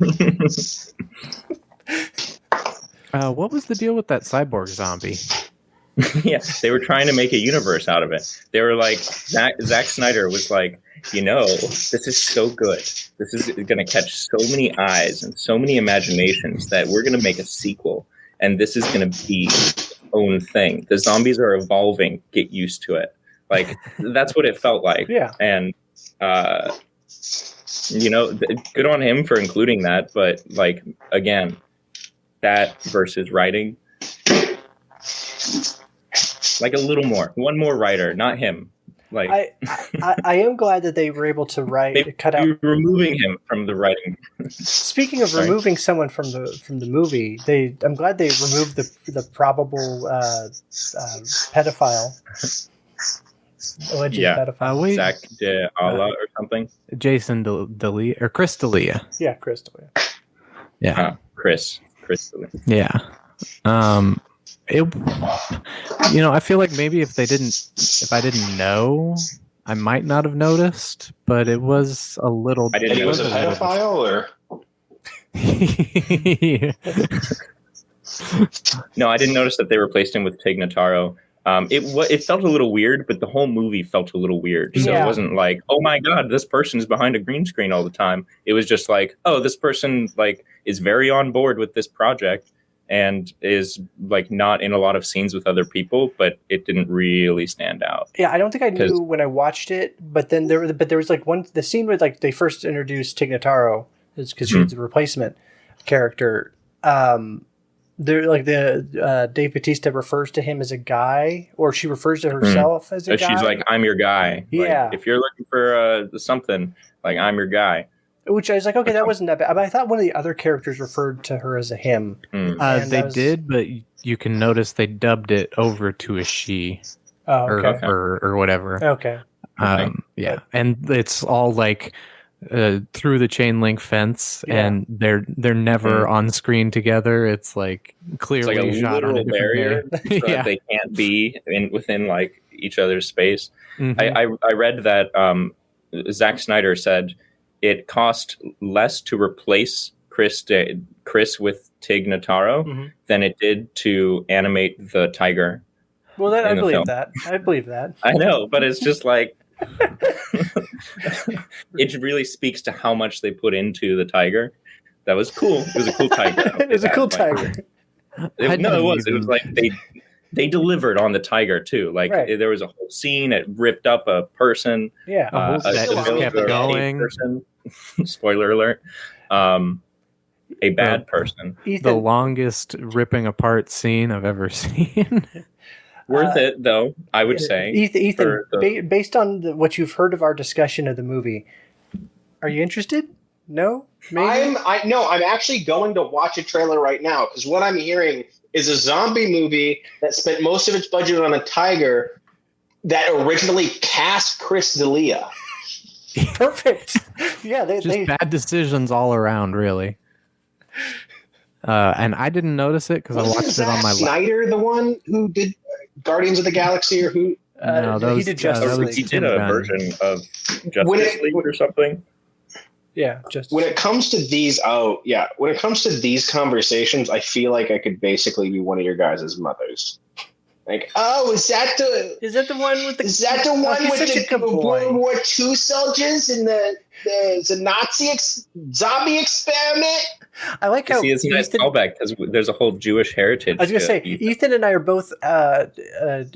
Speaker 2: What was the deal with that cyborg zombie?
Speaker 1: Yeah, they were trying to make a universe out of it. They were like, Zack Snyder was like, this is so good. This is going to catch so many eyes and so many imaginations that we're going to make a sequel. And this is going to be its own thing. The zombies are evolving. Get used to it. Like, that's what it felt like.
Speaker 3: Yeah.
Speaker 1: And, good on him for including that. But, like, again, that versus writing, like a little more. One more writer, not him. Like
Speaker 3: I am glad that they were able to cut out
Speaker 1: removing him from the writing.
Speaker 3: Speaking of removing someone from the movie, I'm glad they removed the probable pedophile. Alleged pedophile.
Speaker 1: Zach D'Ala or something.
Speaker 2: Jason D'Elia or Chris D'Elia.
Speaker 3: Yeah, Chris D'Elia.
Speaker 2: Yeah,
Speaker 1: Chris D'Elia.
Speaker 2: Yeah. I feel like maybe if I didn't know, I might not have noticed, but it was a little.
Speaker 4: I didn't know it was a pedophile, or
Speaker 1: no, I didn't notice that they replaced him with Tig Notaro. It felt a little weird, but the whole movie felt a little weird. So it wasn't like, oh my god, this person is behind a green screen all the time. It was just like, oh, this person is very on board with this project and is not in a lot of scenes with other people, but it didn't really stand out.
Speaker 3: Yeah, I don't think I knew when I watched it, but then there was the scene where they first introduced Tig Notaro, is because she's the replacement character. Dave Bautista refers to him as a guy, or she refers to herself as a guy.
Speaker 1: She's like, I'm your guy.
Speaker 3: Yeah.
Speaker 1: If you're looking for something, I'm your guy.
Speaker 3: Which I was like, okay, that wasn't that bad. But I thought one of the other characters referred to her as a him.
Speaker 2: They did, but you can notice they dubbed it over to a she.
Speaker 3: Oh, okay.
Speaker 2: or whatever.
Speaker 3: Okay.
Speaker 2: Yeah, and it's all through the chain link fence, and they're never on screen together. It's clearly
Speaker 1: it's a
Speaker 2: shot on a
Speaker 1: barrier, so that they can't be within each other's space. Mm-hmm. I read that Zack Snyder said it cost less to replace Chris with Tig Notaro than it did to animate the tiger.
Speaker 3: Well, I believe that. I believe that.
Speaker 1: I know, but it's just like it really speaks to how much they put into the tiger. That was cool. It was a cool tiger.
Speaker 3: It was a cool tiger.
Speaker 1: It was like they delivered on the tiger too. Like there was a whole scene. It ripped up a person.
Speaker 3: Yeah,
Speaker 2: that kept going.
Speaker 1: Person. Spoiler alert. A bad person.
Speaker 2: Ethan, the longest ripping apart scene I've ever seen.
Speaker 1: Worth it, though, I would say.
Speaker 3: Ethan, based on what you've heard of our discussion of the movie, are you interested? No? Maybe?
Speaker 4: I'm actually going to watch a trailer right now, because what I'm hearing is a zombie movie that spent most of its budget on a tiger that originally cast Chris D'Elia.
Speaker 3: Perfect. Yeah,
Speaker 2: they bad decisions all around, really. And I didn't notice it because I watched it on my.
Speaker 4: Snyder, the one who did Guardians of the Galaxy, or who?
Speaker 3: No, he did Justice League.
Speaker 1: He did a version of Justice League or something.
Speaker 3: Yeah, just
Speaker 4: when it comes to these, when it comes to these conversations, I feel like I could basically be one of your guys' mothers. Like, is that the
Speaker 3: one with the?
Speaker 4: Is that the one with the World War II soldiers and the Nazi zombie experiment?
Speaker 3: I like how
Speaker 1: it's a nice callback because there's a whole Jewish heritage.
Speaker 3: I was gonna say Ethan and I are both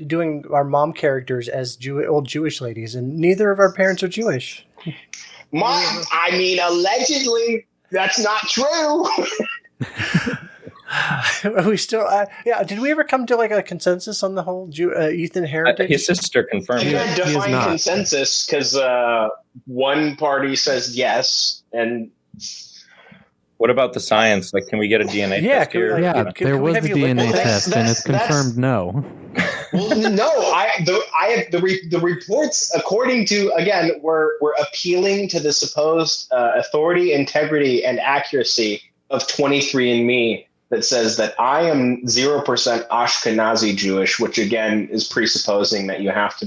Speaker 3: doing our mom characters as old Jewish ladies, and neither of our parents are Jewish.
Speaker 4: Allegedly, that's not true.
Speaker 3: We still, did we ever come to like a consensus on the whole Ethan heritage?
Speaker 1: His sister confirmed
Speaker 4: it.
Speaker 1: Yeah,
Speaker 4: define consensus because one party says yes, and
Speaker 2: What
Speaker 1: about the science? Like, can we get a DNA test here?
Speaker 2: There was a DNA test, and it's confirmed no.
Speaker 4: Well, no, I have the reports. According to we're appealing to the supposed authority, integrity, and accuracy of 23andMe that says that I am 0% Ashkenazi Jewish, which again is presupposing that you have to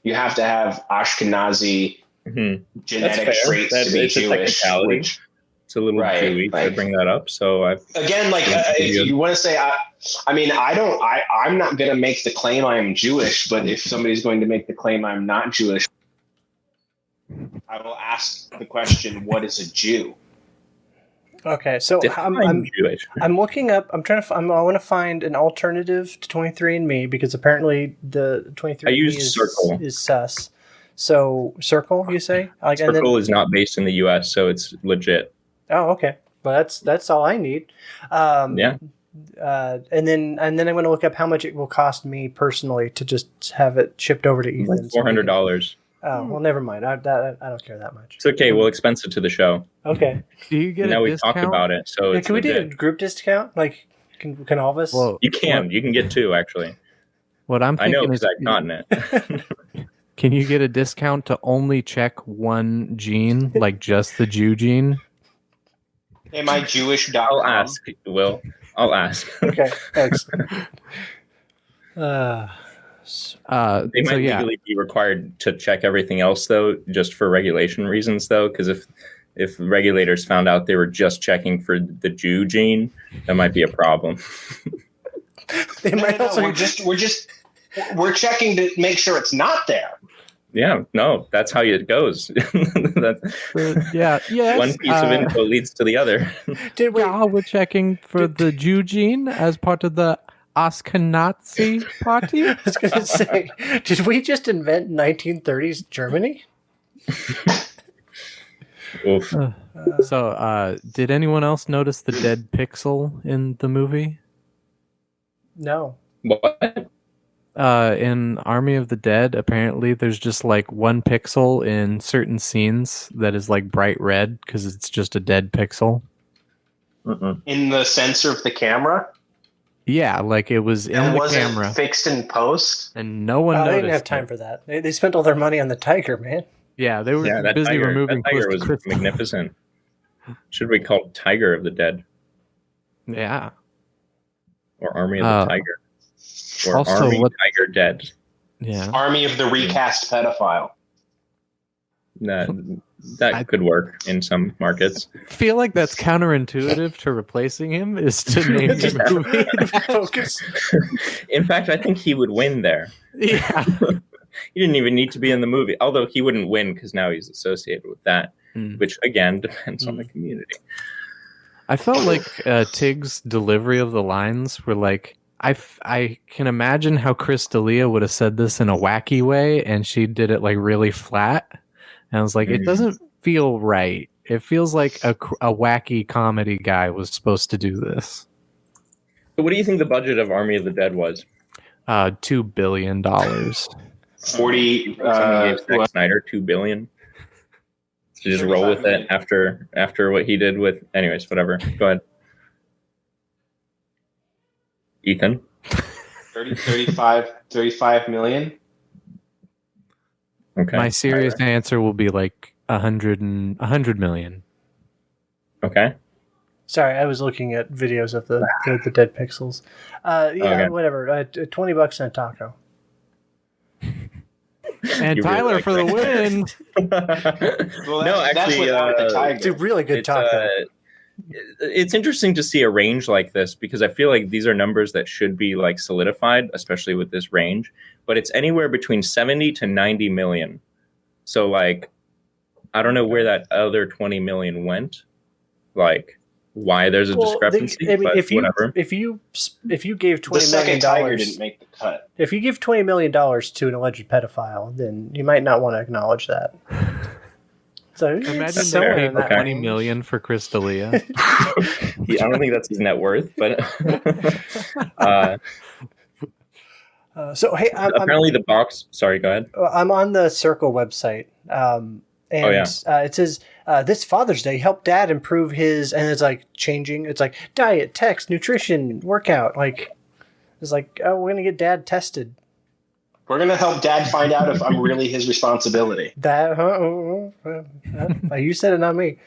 Speaker 4: have Ashkenazi genetic traits to be Jewish.
Speaker 1: It's a little Jewy to bring that up. So
Speaker 4: if you want to say, I'm not going to make the claim I am Jewish, but if somebody's going to make the claim I'm not Jewish, I will ask the question, what is a Jew?
Speaker 3: Okay, so I'm looking up. I want to find an alternative to 23andMe because apparently the 23andMe is sus. So Circle, you say?
Speaker 1: Circle is not based in the U.S., so it's legit.
Speaker 3: Oh, okay. Well, that's all I need. And then I'm going to look up how much it will cost me personally to just have it shipped over to Ethan.
Speaker 1: $400.
Speaker 3: Oh, well, never mind. I don't care that much.
Speaker 1: It's okay. We'll expense it to the show.
Speaker 3: Okay.
Speaker 2: Do you get
Speaker 1: now
Speaker 2: a
Speaker 1: discount? We talked about it, so
Speaker 3: can we do a group discount? Like, can all of us?
Speaker 1: Well, you can get two actually.
Speaker 2: What I'm thinking
Speaker 1: I know because I've gotten it.
Speaker 2: Can you get a discount to only check one gene, like just the Jew gene?
Speaker 4: Am I Jewish?
Speaker 1: I'll ask. Will. I'll ask.
Speaker 3: Okay. Thanks.
Speaker 1: They might legally be required to check everything else, though, just for regulation reasons, though, because if regulators found out they were just checking for the Jew gene, that might be a problem.
Speaker 4: We're checking to make sure it's not there.
Speaker 1: Yeah, no, that's how it goes.
Speaker 2: Yes.
Speaker 1: One piece of info leads to the other.
Speaker 2: We're checking for the Jew gene as part of the Ashkenazi party.
Speaker 3: I was going to say, did we just invent 1930s Germany?
Speaker 1: Oof.
Speaker 2: So, did anyone else notice the dead pixel in the movie?
Speaker 3: No.
Speaker 1: What?
Speaker 2: In Army of the Dead, apparently there's just like one pixel in certain scenes that is like bright red because it's just a dead pixel.
Speaker 4: In the sensor of the camera?
Speaker 2: Yeah, like it was in the camera.
Speaker 4: Fixed in post?
Speaker 2: And no one noticed.
Speaker 3: They didn't have time for that. They spent all their money on the tiger, man.
Speaker 2: Yeah, they were busy removing
Speaker 1: that tiger was magnificent. Should we call it Tiger of the Dead?
Speaker 2: Yeah.
Speaker 1: Or Army of the Tiger. Or
Speaker 2: also,
Speaker 1: Army Tiger Dead.
Speaker 2: Yeah.
Speaker 4: Army of the recast pedophile.
Speaker 1: that could work in some markets.
Speaker 2: Feel like that's counterintuitive to replacing him is to name the movie.
Speaker 3: Focus.
Speaker 1: In fact, I think he would win there.
Speaker 2: Yeah.
Speaker 1: He didn't even need to be in the movie, although he wouldn't win because now he's associated with that, which again depends on the community.
Speaker 2: I felt like Tig's delivery of the lines were like, I can imagine how Chris D'Elia would have said this in a wacky way, and she did it like really flat. And I was like, it doesn't feel right. It feels like a wacky comedy guy was supposed to do this.
Speaker 1: So what do you think the budget of Army of the Dead was?
Speaker 2: $2 billion.
Speaker 4: 40.
Speaker 1: Gave Zack Snyder $2 billion. To just roll with it after what he did with. Anyways, whatever. Go ahead. Ethan?
Speaker 4: 35 million.
Speaker 1: Okay.
Speaker 2: My serious answer will be like 100 million.
Speaker 1: Okay.
Speaker 3: Sorry, I was looking at videos of the dead pixels. Whatever. $20 and a taco.
Speaker 2: And Tyler really for the win.
Speaker 4: Well, no, actually,
Speaker 3: it's a really good taco.
Speaker 1: It's interesting to see a range like this because I feel like these are numbers that should be like solidified, especially with this range. But it's anywhere between 70 to 90 million. So like, I don't know where that other 20 million went. Like, why there's a discrepancy?
Speaker 3: If you gave $20 million,
Speaker 4: Tiger didn't make the cut.
Speaker 3: If you give $20 million to an alleged pedophile, then you might not want to acknowledge that. So
Speaker 2: imagine paying $20 million for Chris D'Elia.
Speaker 1: I don't think that's his net worth, but
Speaker 3: so hey,
Speaker 1: apparently the box. Sorry, go ahead.
Speaker 3: I'm on the Circle website, it says this Father's Day help Dad improve his, and it's like changing. It's like diet, text, nutrition, workout. Like it's like, oh, we're gonna get Dad tested.
Speaker 4: We're gonna help Dad find out if I'm really his responsibility.
Speaker 3: That you said it, not me.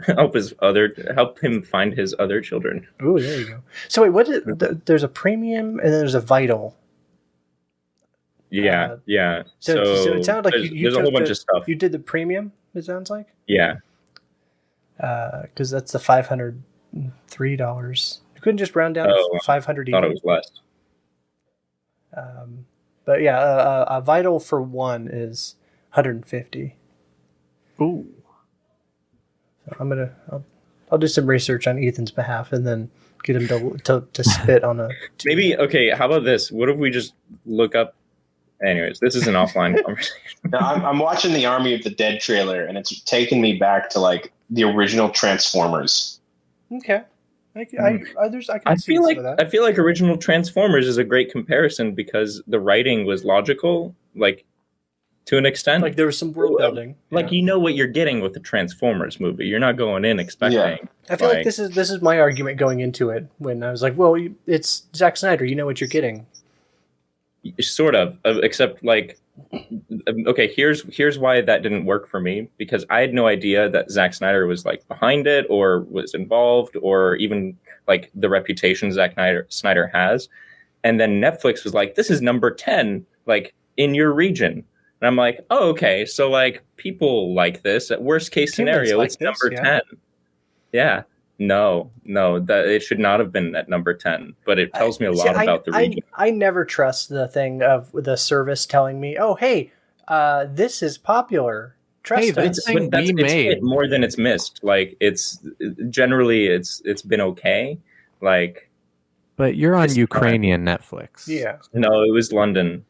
Speaker 1: Help him find his other children.
Speaker 3: Ooh, there you go. So wait, there's a premium and then there's a vital.
Speaker 1: Yeah.
Speaker 3: So it sounded like
Speaker 1: there's a whole bunch of stuff.
Speaker 3: You did the premium. It sounds like.
Speaker 1: Yeah.
Speaker 3: Because that's the $503. You couldn't just round down to 500.
Speaker 1: I thought it was less.
Speaker 3: But yeah, a vital for one is 150.
Speaker 2: Ooh.
Speaker 3: So I'll do some research on Ethan's behalf and then get him to spit on a.
Speaker 1: Maybe okay. How about this? What if we just look up? Anyways, this is an offline conversation.
Speaker 4: Now, I'm watching the Army of the Dead trailer, and it's taken me back to like the original Transformers.
Speaker 3: Okay. I feel
Speaker 1: like original Transformers is a great comparison because the writing was logical, like to an extent.
Speaker 3: Like there was some world building.
Speaker 1: Like you know what you're getting with the Transformers movie. You're not going in expecting. Yeah.
Speaker 3: I feel like this is my argument going into it when I was like, well, it's Zack Snyder. You know what you're getting.
Speaker 1: Sort of, except like, okay, here's why that didn't work for me because I had no idea that Zack Snyder was like behind it or was involved or even like the reputation Zack Snyder has, and then Netflix was like, this is number 10, like in your region, and I'm like, oh, okay, so like people like this. At worst case scenario, it's number 10. Yeah. No, that it should not have been at number 10, but it tells me a lot about the region.
Speaker 3: I never trust the thing of the service telling me, "Oh, hey, this is popular. Trust us."
Speaker 1: It's hit more than it's missed. Like it's generally it's been okay. Like,
Speaker 2: but you're on Ukrainian Netflix.
Speaker 3: Yeah.
Speaker 1: No, it was London.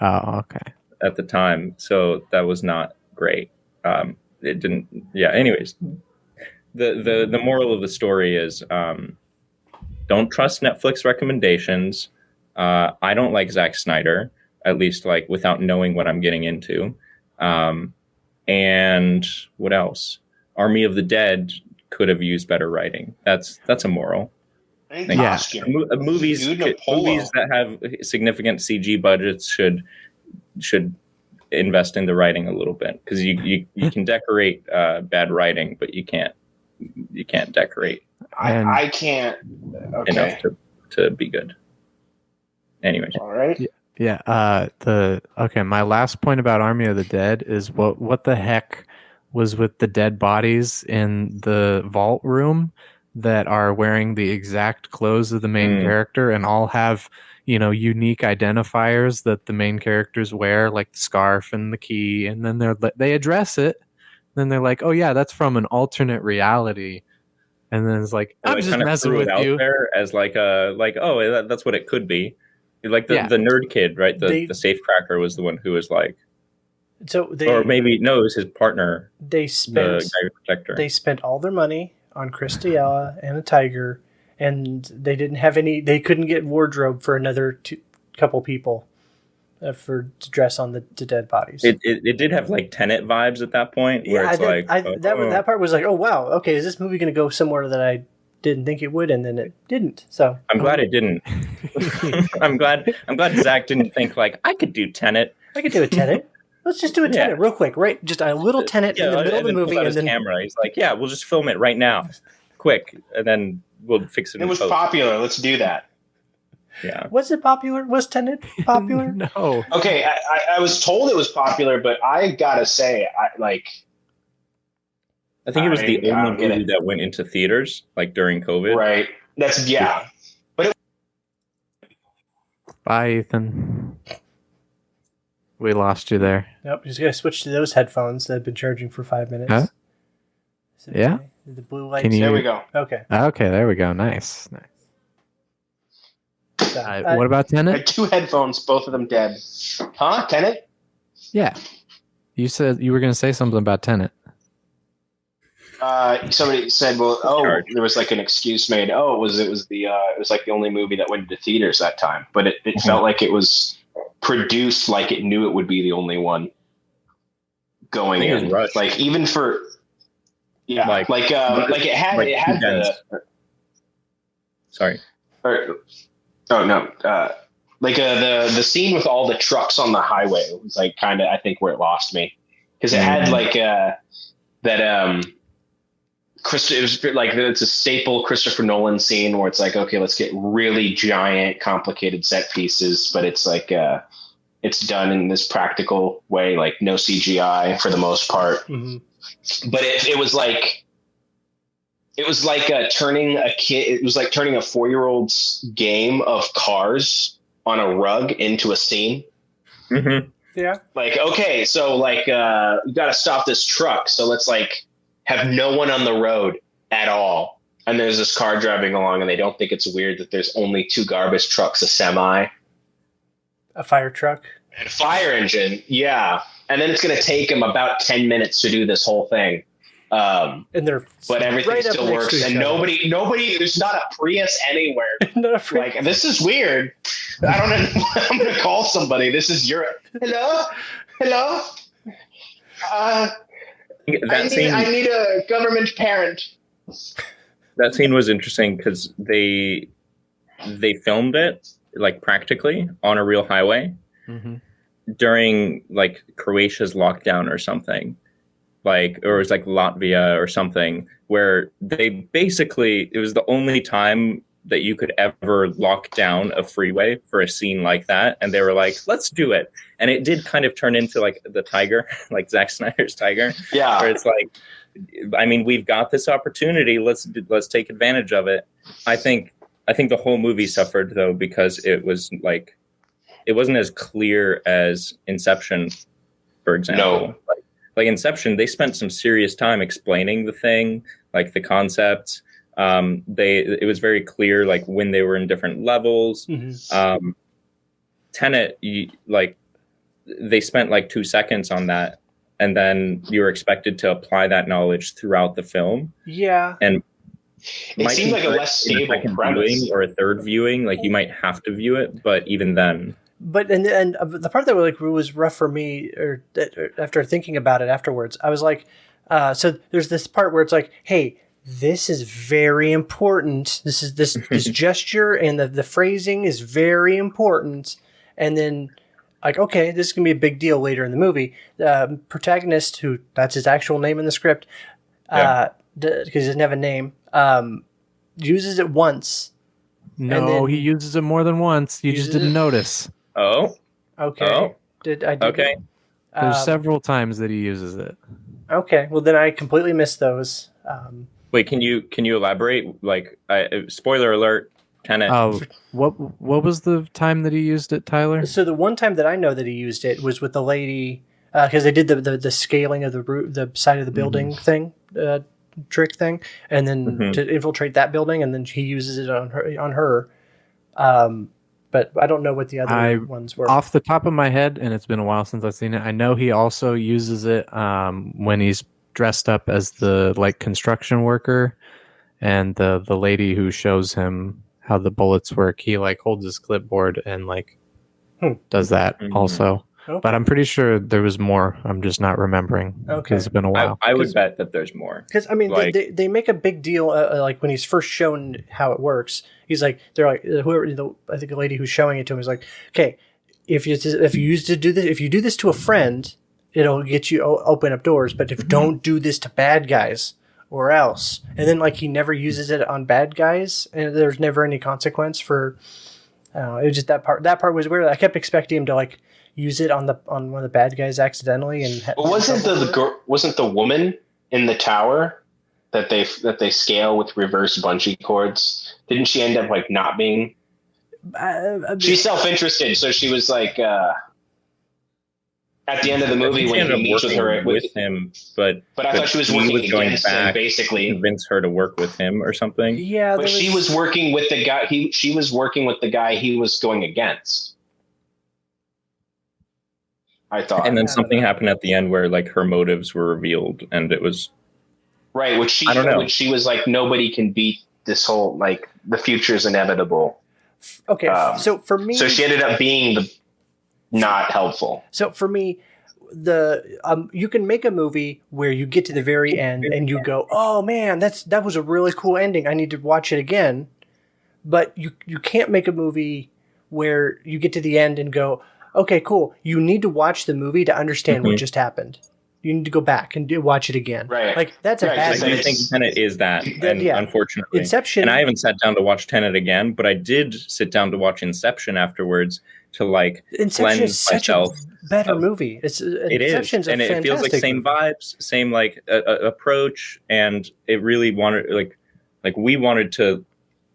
Speaker 2: Oh, okay.
Speaker 1: At the time, so that was not great. It didn't. Yeah. Anyways. The moral of the story is don't trust Netflix recommendations. I don't like Zack Snyder, at least like without knowing what I'm getting into. And what else? Army of the Dead could have used better writing. That's a moral.
Speaker 2: Yeah.
Speaker 1: Movies that have significant CG budgets should invest in the writing a little bit because you can decorate bad writing, but you can't decorate.
Speaker 4: I can't
Speaker 1: enough to be good. Anyways,
Speaker 4: all right.
Speaker 2: Yeah. My last point about Army of the Dead is what the heck was with the dead bodies in the vault room that are wearing the exact clothes of the main character and all have, unique identifiers that the main characters wear, like the scarf and the key, and then they address it. Then they're like, "Oh yeah, that's from an alternate reality." And then it's like, I'm just messing with you.
Speaker 1: There as that's what it could be. Like the nerd kid, right? The safecracker was the one who was like, or maybe no, it was his partner.
Speaker 3: They spent all their money on Chris D'Elia and a tiger, and they didn't have any. They couldn't get wardrobe for another couple people to dress on the dead bodies.
Speaker 1: It did have like Tenet vibes at that point. Where
Speaker 3: that part was like, oh wow, okay, is this movie going to go somewhere that I didn't think it would, and then it didn't. So
Speaker 1: I'm glad it didn't. I'm glad Zach didn't think like I could do Tenet.
Speaker 3: I could do a Tenet. Let's just do a Tenet real quick, right? Just a little Tenet in the middle of the movie,
Speaker 1: and then camera. He's like, "Yeah, we'll just film it right now, quick, and then we'll fix it."
Speaker 4: It was popular. Let's do that.
Speaker 1: Yeah.
Speaker 3: Was it popular? Was Tenet popular?
Speaker 2: No.
Speaker 4: Okay, I was told it was popular, but I gotta say, I
Speaker 1: think it was the only movie that went into theaters like during COVID.
Speaker 4: Right. That's But
Speaker 2: bye, Ethan. We lost you there.
Speaker 3: Nope, just gotta switch to those headphones that have been charging for 5 minutes.
Speaker 2: Huh? Yeah.
Speaker 3: The blue lights.
Speaker 4: There we go.
Speaker 3: Okay.
Speaker 2: Okay, there we go. Nice. What about Tenet?
Speaker 4: I had 2 headphones, both of them dead. Huh? Tenet?
Speaker 2: Yeah. You said you were going to say something about Tenet.
Speaker 4: Somebody said, "Well, there was like an excuse made. Oh, it was like the only movie that went to theaters that time, but it felt like it was produced like it knew it would be the only one going in. Like even for it had the
Speaker 1: sorry.
Speaker 4: The scene with all the trucks on the highway was like kind of I think where it lost me because it had like that it was like it's a staple Christopher Nolan scene where it's like, okay, let's get really giant, complicated set pieces, but it's like it's done in this practical way, like no CGI for the most part. Mm-hmm. But it was like turning a 4-year-old's game of Cars on a rug into a scene.
Speaker 1: Mm-hmm.
Speaker 3: Yeah.
Speaker 4: Like, okay, so like you got to stop this truck, so let's like have no one on the road at all. And there's this car driving along and they don't think it's weird that there's only 2 garbage trucks, a semi,
Speaker 3: a fire truck,
Speaker 4: and a fire engine. Yeah. And then it's going to take them about 10 minutes to do this whole thing.
Speaker 3: And
Speaker 4: but everything
Speaker 3: right
Speaker 4: still works and nobody, there's not a Prius anywhere. Like, this is weird. I don't know. I'm going to call somebody. This is Europe. Hello. I need a government parent.
Speaker 1: That scene was interesting because they filmed it like practically on a real highway during like Croatia's lockdown or something, or it was like Latvia or something, where they basically it was the only time that you could ever lock down a freeway for a scene like that, and they were like, let's do it. And it did kind of turn into like the Tiger, like Zack Snyder's Tiger, where it's like, I mean, we've got this opportunity, let's take advantage of it. I think the whole movie suffered though because it was like it wasn't as clear as Inception, for example.
Speaker 4: No.
Speaker 1: Like Inception, they spent some serious time explaining the thing, like the concepts. It was very clear like when they were in different levels. Tenet, they spent like 2 seconds on that, and then you were expected to apply that knowledge throughout the film.
Speaker 3: Yeah,
Speaker 1: and
Speaker 4: it seemed like a less stable premise.
Speaker 1: Or a third viewing, like you might have to view it, but even then.
Speaker 3: But and the part that was rough for me, or after thinking about it afterwards, I was like, so there's this part where it's like, hey, this is very important. This gesture and the phrasing is very important. And then, like, okay, this is gonna be a big deal later in the movie. Protagonist, who that's his actual name in the script, because he doesn't have a name, uses it once.
Speaker 2: No, he uses it more than once. You just didn't notice.
Speaker 1: Oh,
Speaker 3: Okay.
Speaker 1: Oh.
Speaker 3: Did I?
Speaker 1: Okay.
Speaker 2: There's several times that he uses it.
Speaker 3: Okay. Well, then I completely missed those.
Speaker 1: Wait, can you elaborate? Like, spoiler alert, Tenet.
Speaker 2: Oh, what was the time that he used it, Tyler?
Speaker 3: So the one time that I know that he used it was with the lady, because they did the scaling of the side of the building thing, trick thing, and then to infiltrate that building, and then he uses it on her. But I don't know what the other ones were.
Speaker 2: Off the top of my head, and it's been a while since I've seen it, I know he also uses it when he's dressed up as the construction worker, and the lady who shows him how the bullets work. He holds his clipboard and does that also. Okay. But I'm pretty sure there was more. I'm just not remembering. Okay, it's been a while.
Speaker 1: I would bet that there's more.
Speaker 3: Because I mean, they make a big deal. When he's first shown how it works, he's like, they're like, whoever I think the lady who's showing it to him is like, okay, if you do this to a friend, it'll get you open up doors. But if don't do this to bad guys or else, and then he never uses it on bad guys, and there's never any consequence for. It was just that part. That part was weird. I kept expecting him to use it on one of the bad guys accidentally, and
Speaker 4: wasn't the woman in the tower that they scale with reverse bungee cords? Didn't she end up not being? She's self-interested, so she was at the end of the movie when he meets with her with him, but I thought she was working against him, basically
Speaker 1: convince her to work with him or something.
Speaker 3: Yeah,
Speaker 4: but she was working with the guy. She was working with the guy he was going against. I thought,
Speaker 1: and then something happened at the end where her motives were revealed, and it was
Speaker 4: right. I don't know. She was like, nobody can beat this whole the future is inevitable.
Speaker 3: Okay, so for me,
Speaker 4: so she ended up being not helpful.
Speaker 3: So for me, you can make a movie where you get to the very end and you go, oh man, that was a really cool ending. I need to watch it again. But you can't make a movie where you get to the end and go, okay, cool. You need to watch the movie to understand what just happened. You need to go back and watch it again.
Speaker 4: Right.
Speaker 3: That's a bad movie.
Speaker 1: I think Tenet is that, and unfortunately.
Speaker 3: Inception.
Speaker 1: And I haven't sat down to watch Tenet again, but I did sit down to watch Inception afterwards to
Speaker 3: Inception is such
Speaker 1: myself.
Speaker 3: A better movie. It is,
Speaker 1: and it feels like same vibes, same approach, and it really wanted we wanted to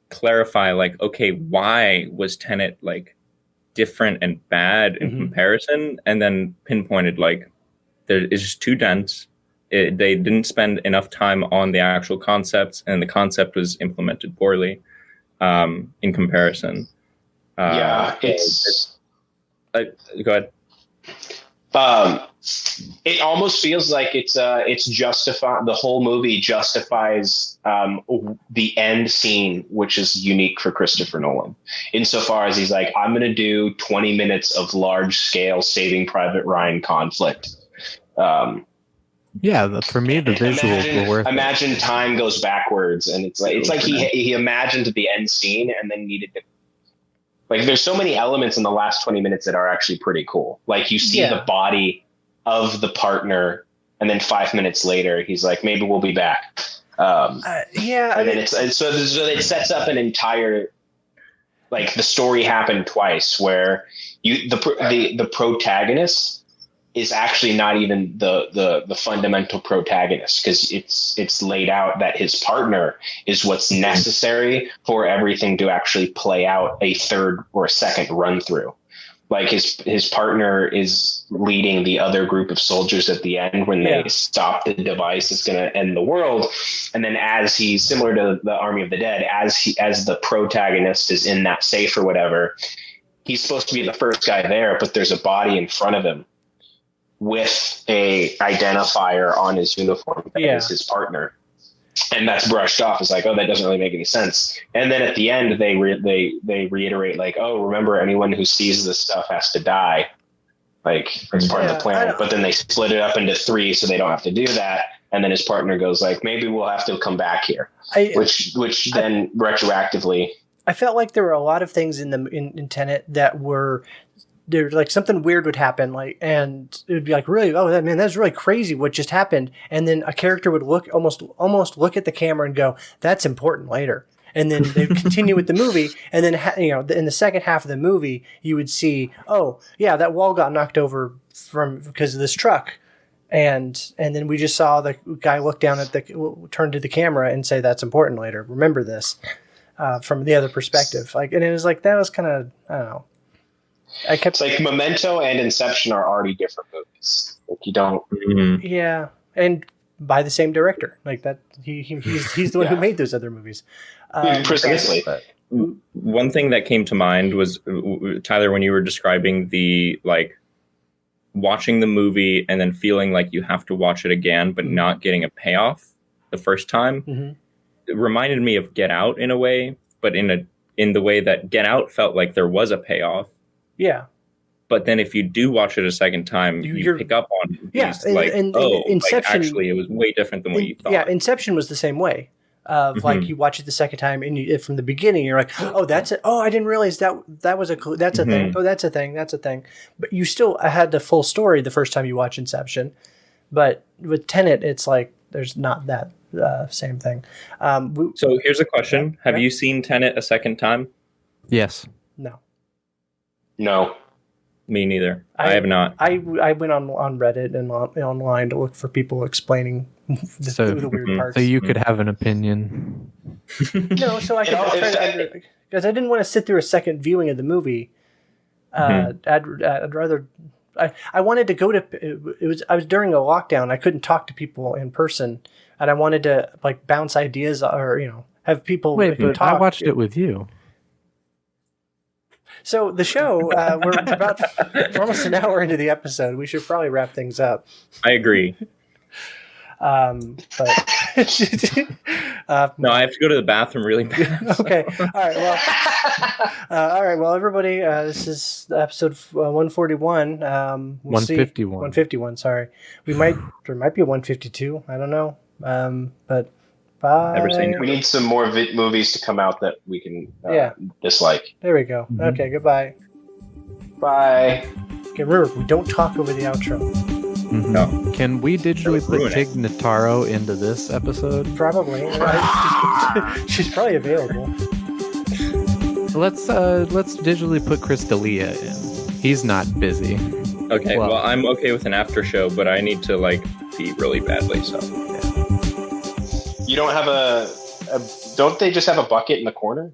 Speaker 1: clarify okay, why was Tenet different and bad in comparison, and then pinpointed it's just too dense. They didn't spend enough time on the actual concepts, and the concept was implemented poorly in comparison.
Speaker 4: It's
Speaker 1: go
Speaker 4: ahead. It almost feels like it's justified. The whole movie justifies the end scene, which is unique for Christopher Nolan, insofar as he's like, I'm going to do 20 minutes of large scale Saving Private Ryan conflict. For
Speaker 2: me, the visuals were worth it.
Speaker 4: Imagine time goes backwards, and it's like he imagined the end scene and then needed to. There's so many elements in the last 20 minutes that are actually pretty cool. You see the body of the partner, and then 5 minutes later, he's like, maybe we'll be back. And then it sets up an entire, the story happened twice where the protagonist is actually not even the fundamental protagonist, because it's laid out that his partner is what's necessary for everything to actually play out a third or a second run through. His partner is leading the other group of soldiers at the end when they stop the device that's going to end the world. And then as he's similar to the Army of the Dead, as the protagonist is in that safe or whatever, he's supposed to be the first guy there, but there's a body in front of him with a identifier on his uniform that is his partner, and that's brushed off. It's that doesn't really make any sense. And then at the end, they reiterate remember, anyone who sees this stuff has to die, as part of the plan. But then they split it up into 3 so they don't have to do that. And then his partner goes maybe we'll have to come back here, which then retroactively.
Speaker 3: I felt like there were a lot of things in Tenet that were. There's something weird would happen, and it would be really, oh man, that's really crazy what just happened. And then a character would almost look at the camera and go, that's important later. and then they continue with the movie, and then in the second half of the movie, you would see, oh yeah, that wall got knocked over because of this truck, and then we just saw the guy look down at turn to the camera and say, "That's important later. Remember this." From the other perspective, and it was like that was kind of, I don't know.
Speaker 4: It's like Memento and Inception are already different movies. Like you don't.
Speaker 1: Mm-hmm.
Speaker 3: Yeah, and by the same director, like that. He's the one who made those other movies.
Speaker 4: Precisely.
Speaker 1: One thing that came to mind was, Tyler, when you were describing the watching the movie and then feeling like you have to watch it again, but not getting a payoff the first time.
Speaker 3: Mm-hmm.
Speaker 1: It reminded me of Get Out in a way, but in the way that Get Out felt like there was a payoff.
Speaker 3: Yeah.
Speaker 1: But then if you do watch it a second time, you pick up on these,
Speaker 3: Inception,
Speaker 1: actually it was way different than what you thought.
Speaker 3: Yeah, Inception was the same way. You watch it the second time, and from the beginning, you're like, oh, that's it. Oh, I didn't realize that was a clue. That's a thing. Oh, that's a thing. That's a thing. But you still had the full story the first time you watch Inception. But with Tenet, it's like there's not that same thing.
Speaker 1: So here's a question: Have you seen Tenet a second time?
Speaker 2: Yes.
Speaker 4: No.
Speaker 1: Me neither. I have not.
Speaker 3: I went on Reddit and online to look for people explaining the weird parts.
Speaker 2: So you could have an opinion.
Speaker 3: No, so I could because I didn't want to sit through a second viewing of the movie. I'd rather. I wanted to go to I was during a lockdown. I couldn't talk to people in person, and I wanted to bounce ideas or have people.
Speaker 2: Wait, but
Speaker 3: talk.
Speaker 2: I watched it with you.
Speaker 3: So the show, we're almost an hour into the episode. We should probably wrap things up.
Speaker 1: I agree.
Speaker 3: But
Speaker 1: no, I have to go to the bathroom really bad.
Speaker 3: Okay. All right. Well, everybody, this is episode 141.
Speaker 2: 151.
Speaker 3: 151. Sorry. There might be a 152. I don't know. But bye.
Speaker 1: Never seen it.
Speaker 4: We need some more movies to come out that we can dislike.
Speaker 3: There we go.
Speaker 2: Mm-hmm.
Speaker 3: Okay. Goodbye.
Speaker 4: Bye.
Speaker 3: Okay, remember, we don't talk over the outro.
Speaker 2: Mm-hmm.
Speaker 1: No.
Speaker 2: Can we digitally put Tig Notaro into this episode?
Speaker 3: Probably. She's probably available.
Speaker 2: Let's digitally put Chris D'Elia in. He's not busy.
Speaker 1: Okay. Well, I'm okay with an after show, but I need to pee really badly. So.
Speaker 4: You don't have don't they just have a bucket in the corner?